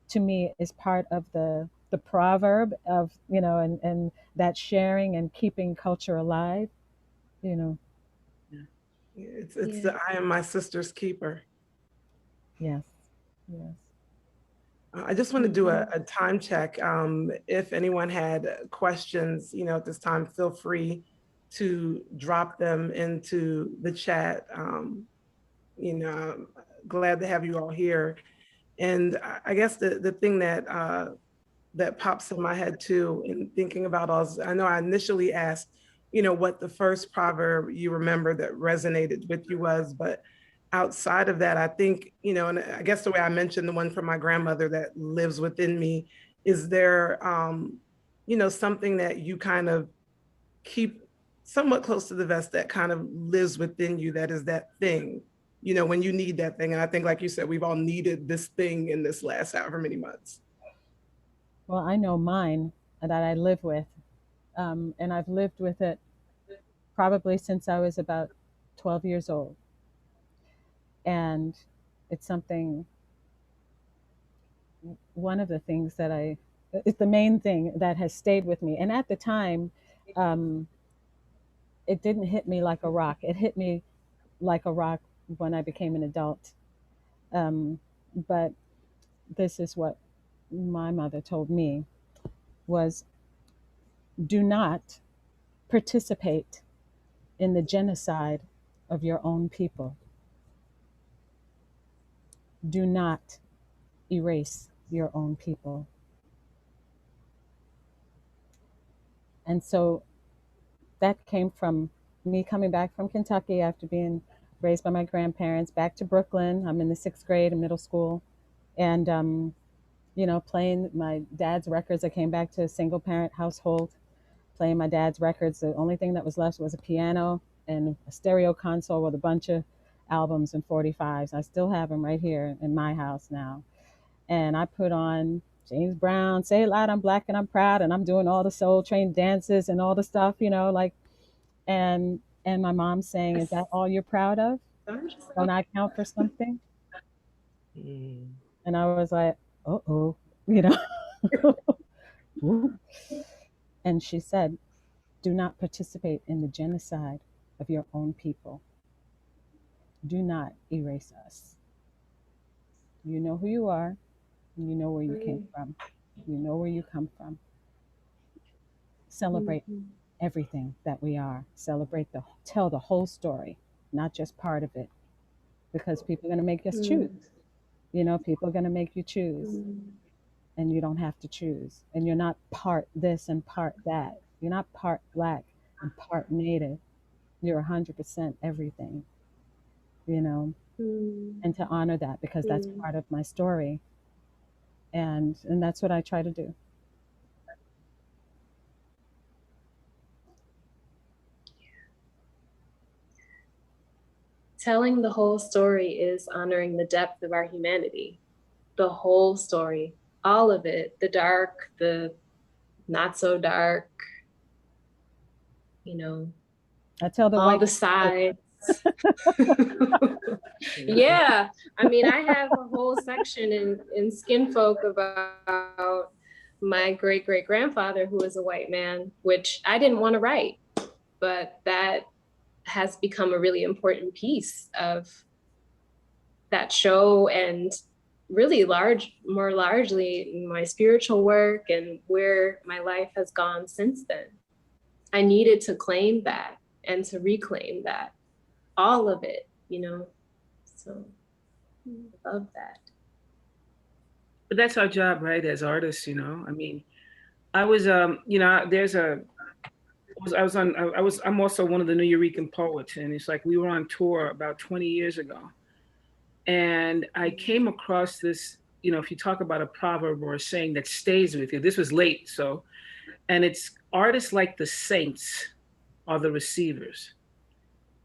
to me, is part of the proverb of, and that sharing and keeping culture alive, you know. It's the I am my sister's keeper. Yes, yes. I just want to do a time check. If anyone had questions, at this time, feel free to drop them into the chat. I'm glad to have you all here. And I guess the thing that pops in my head too, in thinking about all this, I know I initially asked, what the first proverb you remember that resonated with you was, but outside of that, I think, and I guess the way I mentioned the one from my grandmother that lives within me, is there, something that you kind of keep somewhat close to the vest that kind of lives within you, that is that thing, when you need that thing. And I think, like you said, we've all needed this thing in this last however many months. Well, I know mine that I live with, and I've lived with it probably since I was about 12 years old. And it's something, one of the things it's the main thing that has stayed with me. And at the time, um, it didn't hit me like a rock. It hit me like a rock when I became an adult. But this is what my mother told me was, do not participate in the genocide of your own people. Do not erase your own people. And so that came from me coming back from Kentucky after being raised by my grandparents, back to Brooklyn. I'm in the 6th grade in middle school. And, playing my dad's records. I came back to a single parent household, playing my dad's records. The only thing that was left was a piano and a stereo console with a bunch of albums and 45s. I still have them right here in my house now. And I put on James Brown, Say It Loud, I'm Black and I'm Proud, and I'm doing all the Soul Train dances and all the stuff, like, and my mom saying, is that all you're proud of? Don't I count for something? Mm. And I was like, uh-oh, you know. And she said, do not participate in the genocide of your own people. Do not erase us. You know who you are. You know where you came from. You know where you come from. Celebrate everything that we are. Tell the whole story, not just part of it. Because people are going to make us choose. People are going to make you choose. And you don't have to choose. And you're not part this and part that. You're not part Black and part Native. You're 100% everything, and to honor that, because that's part of my story. And that's what I try to do. Telling the whole story is honoring the depth of our humanity. The whole story, all of it, the dark, the not so dark, I tell the all white the sides. Yeah, I mean, I have a whole section in Skin Folk about my great great grandfather who was a white man, which I didn't want to write, but that has become a really important piece of that show, and really more largely my spiritual work and where my life has gone since then. I needed to claim that and to reclaim that, all of it, you know. So I love that. But that's our job, right? As artists, you know. I mean, I was, you know, I'm also one of the New Eurekan poets, and it's like we were on tour about 20 years ago, and I came across this. You know, if you talk about a proverb or a saying that stays with you, this was late, so, and it's artists like the saints are the receivers.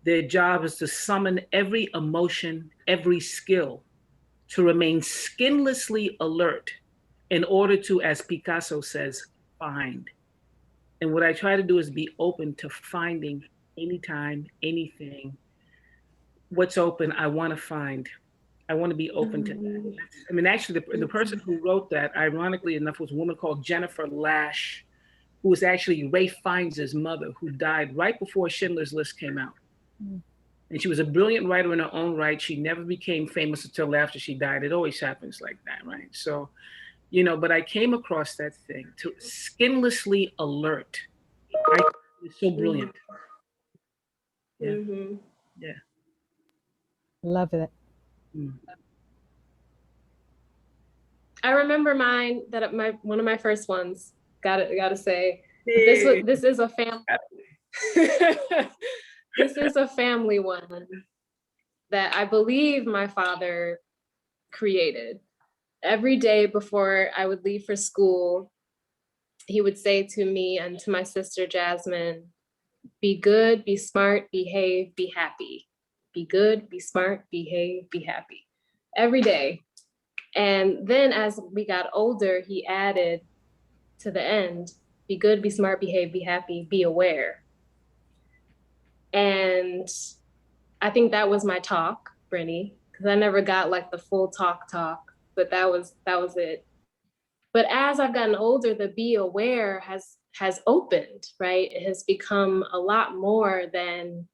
Their job is to summon every emotion, every skill, to remain skinlessly alert in order to, as Picasso says, find. And what I try to do is be open to finding anytime, anything. What's open, I want to find. I want to be open to that. I mean, actually, the person who wrote that, ironically enough, was a woman called Jennifer Lash, who was actually Ray Fiennes' mother, who died right before Schindler's List came out. And she was a brilliant writer in her own right. She never became famous until after she died. It always happens like that, right? So, you know, but I came across that thing, to skinlessly alert. It's so brilliant. Yeah. Mm-hmm. Yeah. Love it. I remember mine, that one of my first ones. Gotta say, this is a family. This is a family one that I believe my father created. Every day before I would leave for school, he would say to me and to my sister Jasmine, be good, be smart, behave, be happy. Be good, be smart, behave, be happy. Every day. And then as we got older, he added to the end, be good, be smart, behave, be happy, be aware. And I think that was my talk, Brennie, because I never got like the full talk, but that was it. But as I've gotten older, the be aware has opened, right? It has become a lot more than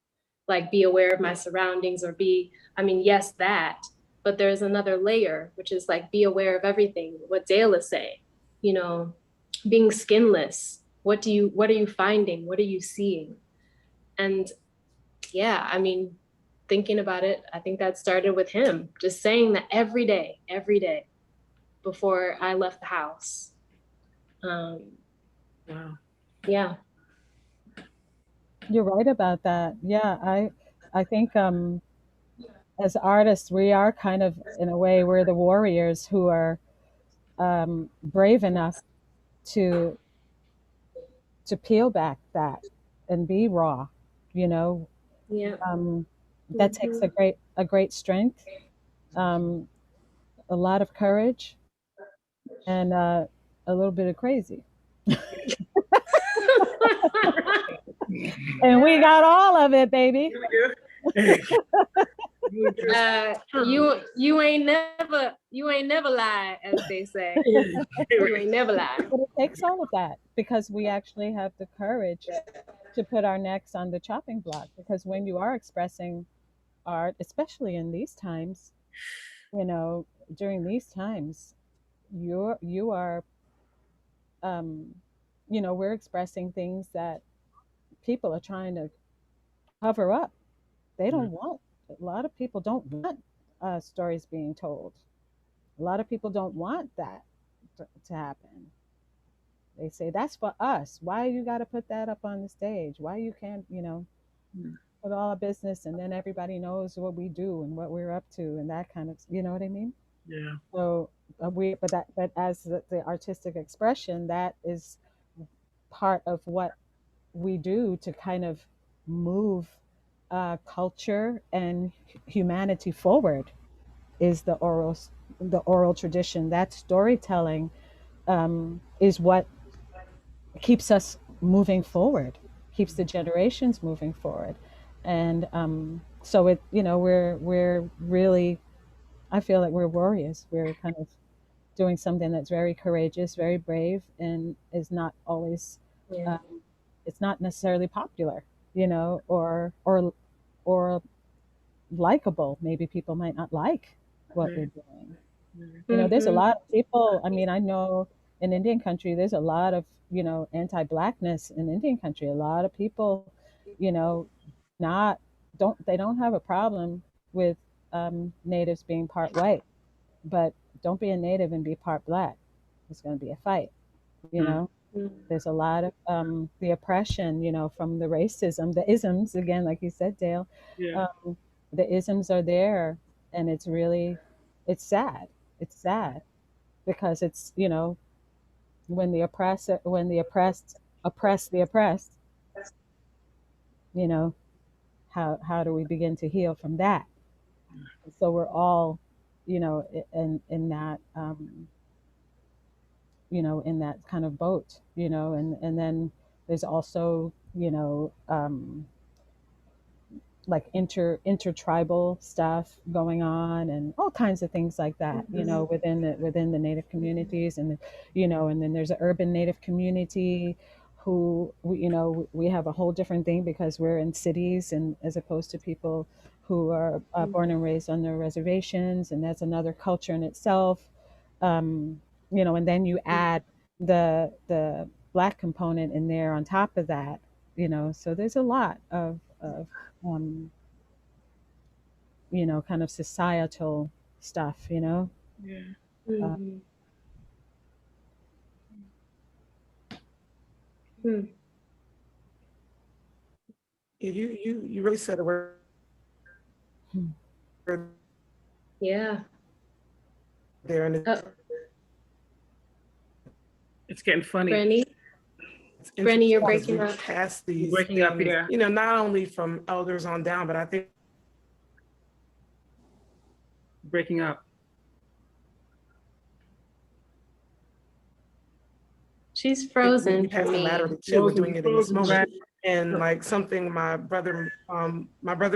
like be aware of my surroundings or yes, that, but there's another layer, which is like be aware of everything, what Dael is saying, you know, being skinless. What are you finding? What are you seeing? And yeah, I mean, thinking about it, I think that started with him just saying that every day before I left the house. Wow. Yeah. You're right about that. Yeah, I think as artists we are kind of, in a way, we're the warriors who are brave enough to peel back that and be raw, you know. Yeah. That takes a great strength, a lot of courage, and a little bit of crazy. And we got all of it, baby. You ain't never lied, as they say. You ain't never lied. But it takes all of that, because we actually have the courage to put our necks on the chopping block. Because when you are expressing art, especially in these times, you know, during these times, you are, you know, we're expressing things that people are trying to cover up. They don't want, a lot of people don't want stories being told. A lot of people don't want that to happen. They say that's for us. Why you got to put that up on the stage? Why you can't, you know, put all our business and then everybody knows what we do and what we're up to and that kind of, you know what I mean? Yeah. So but as the artistic expression, that is part of what we do to kind of move culture and humanity forward, is the oral tradition. That storytelling is what keeps us moving forward, keeps the generations moving forward. And so it, we're really, I feel like we're warriors. We're kind of doing something that's very courageous, very brave, and is not always, Yeah. it's not necessarily popular, or likable. Maybe people might not like what we're doing. There's a Mhm. lot of people. I mean, I know in Indian country, there's a lot of, anti-blackness in Indian country. A lot of people, you know, not they don't have a problem with natives being part white, but don't be a native and be part black. It's going to be a fight. You know, Mhm. there's a lot of the oppression, from the racism, the isms again, like you said, Dale. Yeah. The isms are there, and it's really, it's sad. It's sad because it's, when the oppressed oppress the oppressed, you know how do we begin to heal from that? So we're all, in that, in that kind of boat, and then there's also, like intertribal stuff going on, and all kinds of things like that, within the native communities, and and then there's an urban native community who we have a whole different thing because we're in cities, and as opposed to people who are born and raised on their reservations, and that's another culture in itself. And then you add the black component in there on top of that, so there's a lot of um, kind of societal stuff, Yeah. Uh, Mhm. Hmm. You really said a word Yeah. there, and Oh, It's getting funny. Brennie, it's Brennie, you're interesting because breaking we up. pass You're these breaking up, things, yeah. not only from elders on down, but I think Breaking up. She's we frozen for pass them me. laterally too. We're Frozen, doing it in this frozen, moment. right? And like something my brother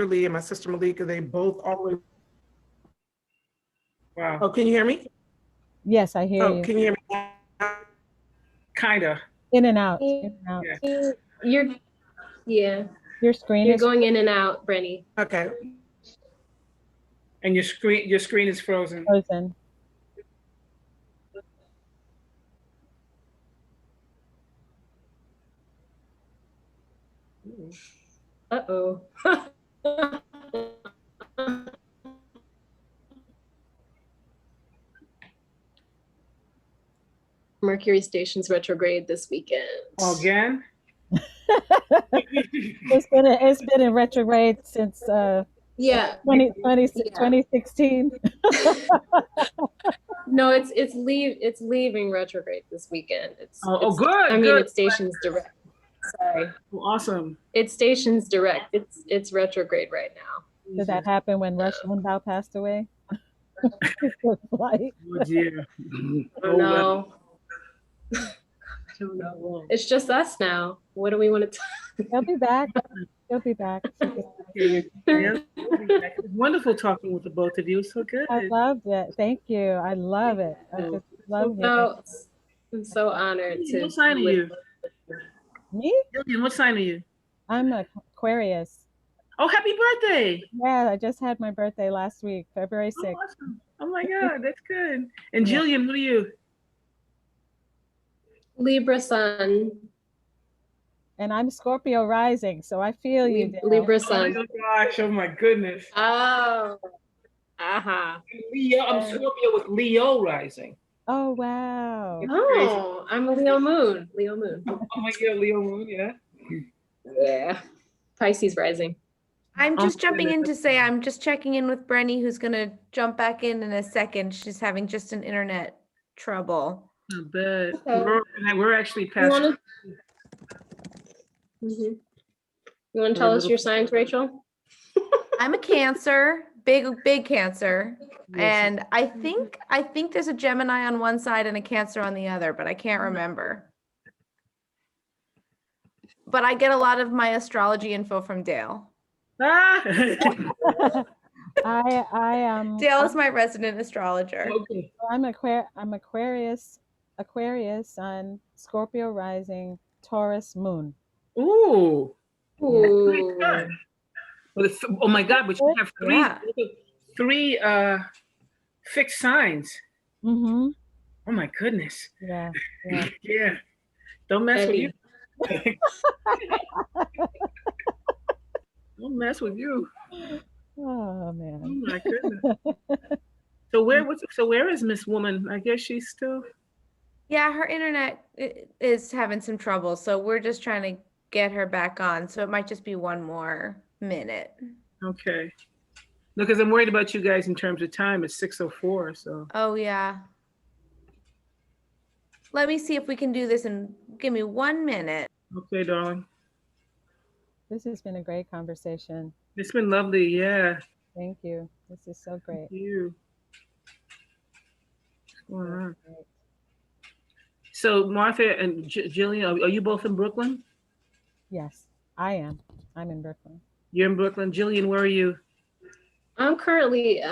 Lee and my sister Malika, they both always, Wow. oh, can you hear me? yes, I hear Oh, you. can you hear me? Kinda. In and out, in and out. Yeah. You're, yeah, Your screen you're is going in and out, Brennie. Okay. And your screen is frozen. frozen. Uh-oh. Mercury station's retrograde this weekend. Again? It's been in retrograde since Yeah. 2016. No, it's leaving retrograde this weekend. Oh, good, I mean, good. it's stations direct. Sorry. Oh, awesome. It's stations direct. It's retrograde right now. Did that happen when Rush Limbaugh passed away? Like, Oh, dear. Oh no. I don't know. It's just us now. What do we want to he'll be back. He'll be back. Yeah, it's wonderful talking with the both of you. So good. I loved it. Thank you. I love it. I just love hearing Oh, I'm so honored to What sign are live. you? me. Jillian, what sign are you? I'm a Aquarius. Oh, happy birthday. Yeah, I just had my birthday last week, February Oh, 6th. awesome. Oh my God, that's good. And Yeah. Jillian, what are you? Libra sun. And I'm Scorpio rising, so I feel you. Dale. Libra Oh sun. my gosh, oh my goodness. Oh. Uh-huh. Leo, I'm Scorpio with Leo rising. Oh, wow. Oh, I'm a Leo moon. Leo moon. Oh my God, Leo moon, yeah. Yeah. Pisces rising. I'm Oh, just jumping in goodness. to say I'm just checking in with Brennie, who's going to jump back in a second. She's having just an internet trouble. I bet. Okay. We're actually You past. want to tell us your signs, Rachel? I'm a Cancer, big Cancer, Yes. and I think there's a Gemini on one side and a Cancer on the other, but I can't remember. But I get a lot of my astrology info from Dael. Ah! Dale is my resident astrologer. Okay. I'm Aquarius sun, Scorpio rising, Taurus moon. Ooh. Ooh. But oh my God, but you have Yeah. three fixed signs. Mm-hmm. Oh my goodness. Yeah. Yeah. Don't mess with you. Heavy. Don't mess with you. Oh Oh man. my goodness. So where is Miss Woman? I guess she's still. Yeah, her internet is having some trouble, so we're just trying to get her back on. So it might just be one more minute. Okay. No, because I'm worried about you guys in terms of time. It's 6:04. So. Oh, yeah. Let me see if we can do this and give me 1 minute. Okay, darling. This has been a great conversation. It's been lovely. Yeah. Thank you. This is so great. Thank you. What's going on? Great. So Martha and Jillian, are you both in Brooklyn? Yes, I am. I'm in Brooklyn. You're in Brooklyn. Jillian, where are you? I'm currently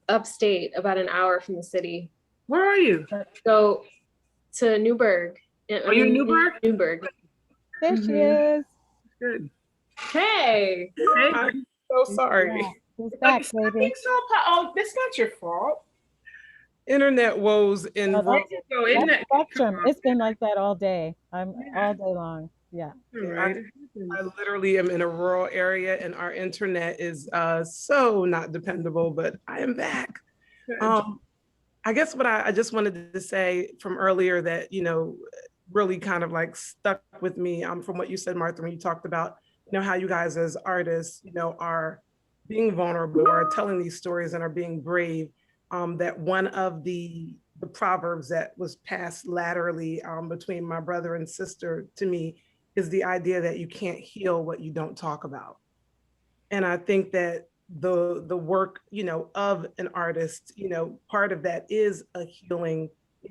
upstate, about an hour from the city. Where are you? Go to Newburgh. Are you in Newburgh? Newburgh. There she is. Good. Hey. Hey. I'm so sorry. Yeah, she's back, baby. Oh, that's not your fault. Internet woes in Oh, rural. So isn't That's that spectrum. It's been like that all day. I'm all day long. Yeah. right? I literally am in a rural area and our internet is so not dependable, but I am back. I guess what I just wanted to say from earlier that, really kind of like stuck with me from what you said, Martha, when you talked about, how you guys as artists, are being vulnerable or telling these stories and are being brave. That one of the proverbs that was passed laterally between my brother and sister to me is the idea that you can't heal what you don't talk about. And I think that the work, of an artist, part of that is a healing,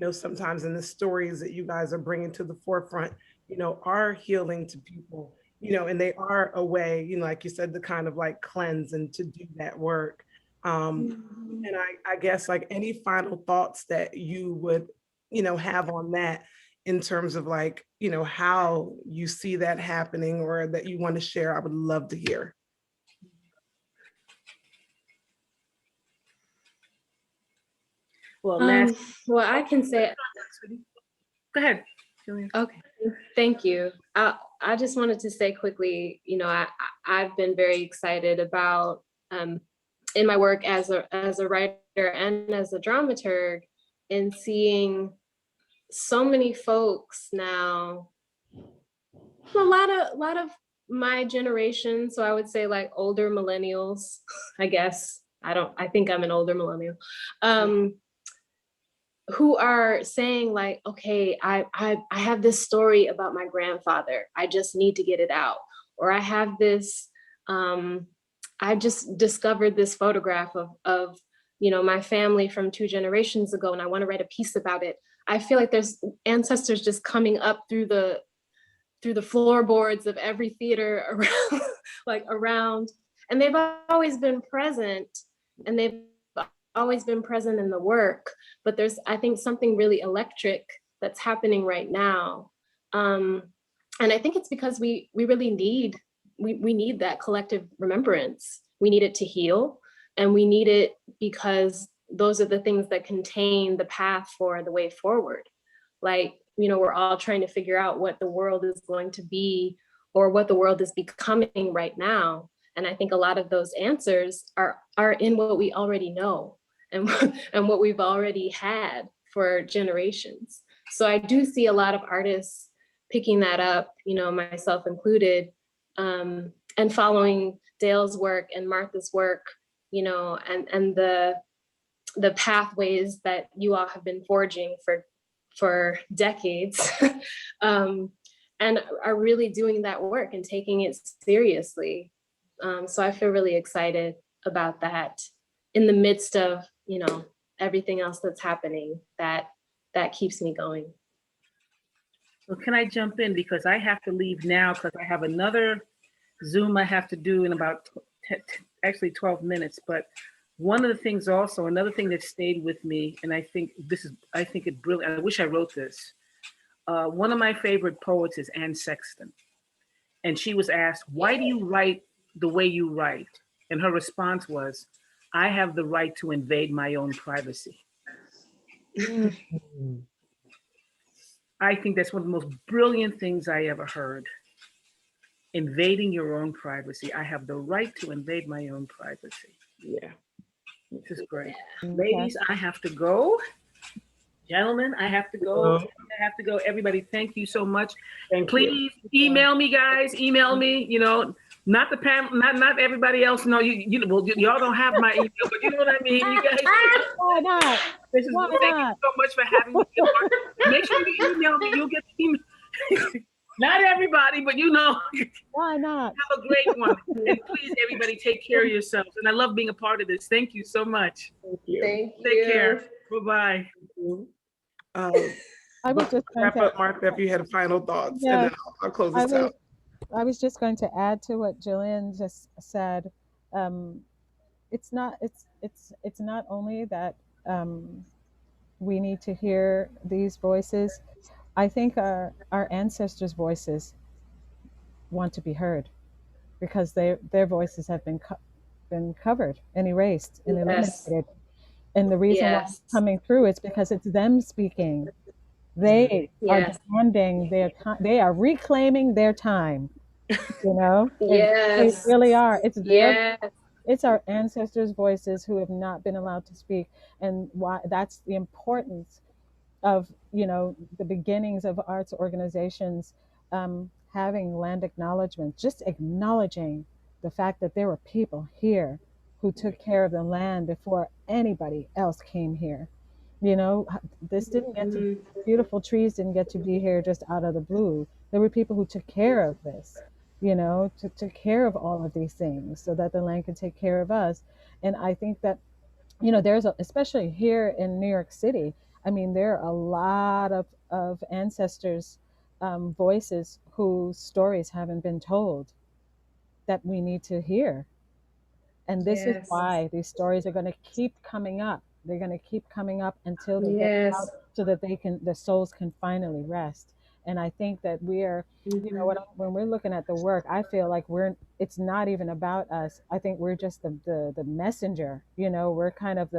sometimes in the stories that you guys are bringing to the forefront, are healing to people, and they are a way, like you said, to kind of like cleanse and to do that work. And I guess like any final thoughts that you would, have on that in terms of like, how you see that happening or that you want to share, I would love to hear. Well, Well, I can say, go ahead, Jillian. okay, thank you. I just wanted to say quickly, I've been very excited about in my work as a writer and as a dramaturg, and seeing so many folks now, a lot of my generation, so I would say like older millennials, I guess. I think I'm an older millennial, who are saying like, okay, I have this story about my grandfather. I just need to get it out. Or I have this, I just discovered this photograph of my family from 2 generations ago, and I want to write a piece about it. I feel like there's ancestors just coming up through the floorboards of every theater around, and they've always been present, and they've always been present in the work, but there's, I think, something really electric that's happening right now. And I think it's because we really need, we need that collective remembrance. We need it to heal, and we need it because those are the things that contain the path for the way forward. Like, we're all trying to figure out what the world is going to be or what the world is becoming right now. And I think a lot of those answers are in what we already know and, and what we've already had for generations. So I do see a lot of artists picking that up, myself included, and following Dael's work and Martha's work, and the pathways that you all have been forging for decades, and are really doing that work and taking it seriously. So I feel really excited about that in the midst of, everything else that's happening that keeps me going. So can I jump in, because I have to leave now because I have another Zoom I have to do in about actually 12 minutes. But one of the things also, another thing that stayed with me, and I think it brilliant. I wish I wrote this. One of my favorite poets is Anne Sexton. And she was asked, why do you write the way you write? And her response was, I have the right to invade my own privacy. I think that's one of the most brilliant things I ever heard. Invading your own privacy. I have the right to invade my own privacy. Yeah. This is great. Okay. Ladies, I have to go. Gentlemen, I have to go. I have to go. Everybody, thank you so much. Please email me, guys. Email me. You know, not the panel, not everybody else. No, well, y'all don't have my email, but you know what I mean. You guys. Why not? Thank you so much for having me. Make sure you email me. You'll get the email. Not everybody, but you know. Why not? Have a great one. And please, everybody, take care of yourselves. And I love being a part of this. Thank you so much. Thank you. Take care. Bye-bye. I was just going wrap to up, Martha, if you had final thoughts, Yeah. and then I'll close this out. I was just going to add to what Jillian just said. It's not only that we need to hear these voices. I think our ancestors' voices want to be heard because their voices have been covered and erased and eliminated. And the reason why it's coming through is because it's them speaking. They are demanding they are reclaiming their time. You know, they really are. It's it's our ancestors' voices who have not been allowed to speak, and why that's the importance of the beginnings of arts organizations having land acknowledgement, just acknowledging the fact that there were people here who took care of the land before anybody else came here. This didn't get to beautiful trees didn't get to be here just out of the blue. There were people who took care of this, took care of all of these things so that the land could take care of us. And I think that there's especially here in New York City, I mean, there are a lot of ancestors' voices whose stories haven't been told that we need to hear. And this is why these stories are going to keep coming up. They're going to keep coming up until they get out so that the souls can finally rest. And I think that we are, when we're looking at the work, I feel like it's not even about us. I think we're just the messenger, we're kind of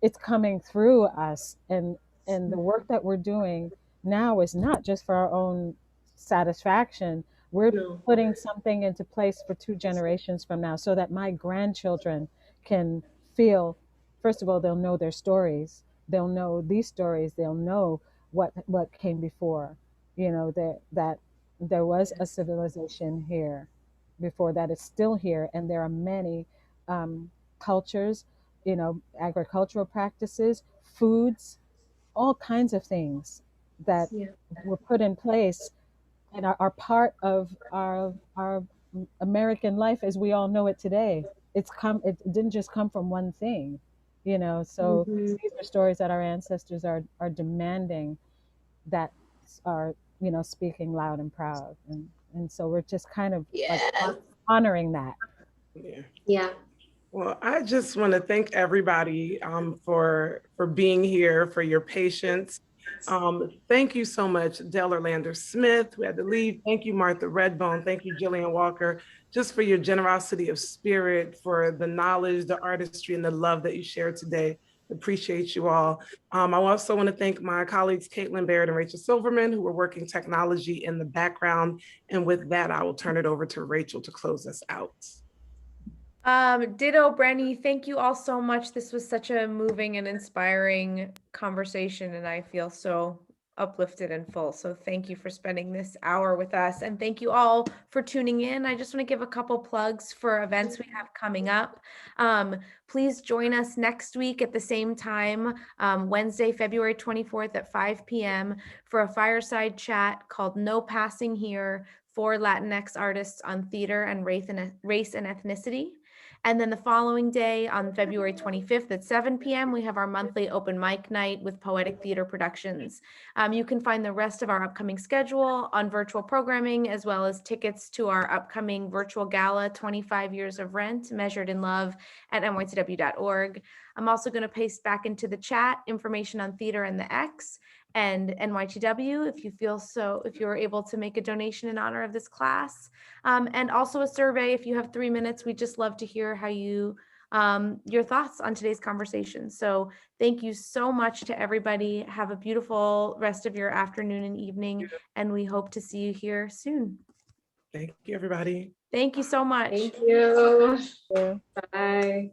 it's coming through us. And the work that we're doing now is not just for our own satisfaction. We're putting something into place for 2 generations from now so that my grandchildren can feel, first of all, they'll know their stories. They'll know these stories. They'll know what came before, that there was a civilization here before that is still here. And there are many cultures, agricultural practices, foods, all kinds of things that were put in place and are part of our American life as we all know it today. It didn't just come from one thing, so these are stories that our ancestors are demanding, that are speaking loud and proud, and so we're just kind of like honoring that. Well, I just want to thank everybody for being here, for your patience. Thank you so much, Dael Orlandersmith, who had to leave. Thank you, Martha Redbone. Thank you, Jillian Walker, just for your generosity of spirit, for the knowledge, the artistry, and the love that you shared today. Appreciate you all. I also want to thank my colleagues, Caitlin Baird and Rachel Silverman, who were working technology in the background. And with that, I will turn it over to Rachel to close us out. Ditto, Brennie. Thank you all so much. This was such a moving and inspiring conversation, and I feel so uplifted and full. So thank you for spending this hour with us, and thank you all for tuning in. I just want to give a couple plugs for events we have coming up. Please join us next week at the same time, Wednesday, February 24th at 5 p.m. for a fireside chat called No Passing Here for Latinx artists on theater and race and ethnicity. And then the following day, on February 25th at 7 p.m., we have our monthly open mic night with Poetic Theater Productions. You can find the rest of our upcoming schedule on virtual programming, as well as tickets to our upcoming virtual gala, 25 Years of Rent, Measured in Love, at nytw.org. I'm also going to paste back into the chat information on Theater and the X and NYTW if you're able to make a donation in honor of this class. And also a survey. If you have 3 minutes, we'd just love to hear how your thoughts on today's conversation. So thank you so much to everybody. Have a beautiful rest of your afternoon and evening, and we hope to see you here soon. Thank you, everybody. Thank you so much. Thank you. Bye.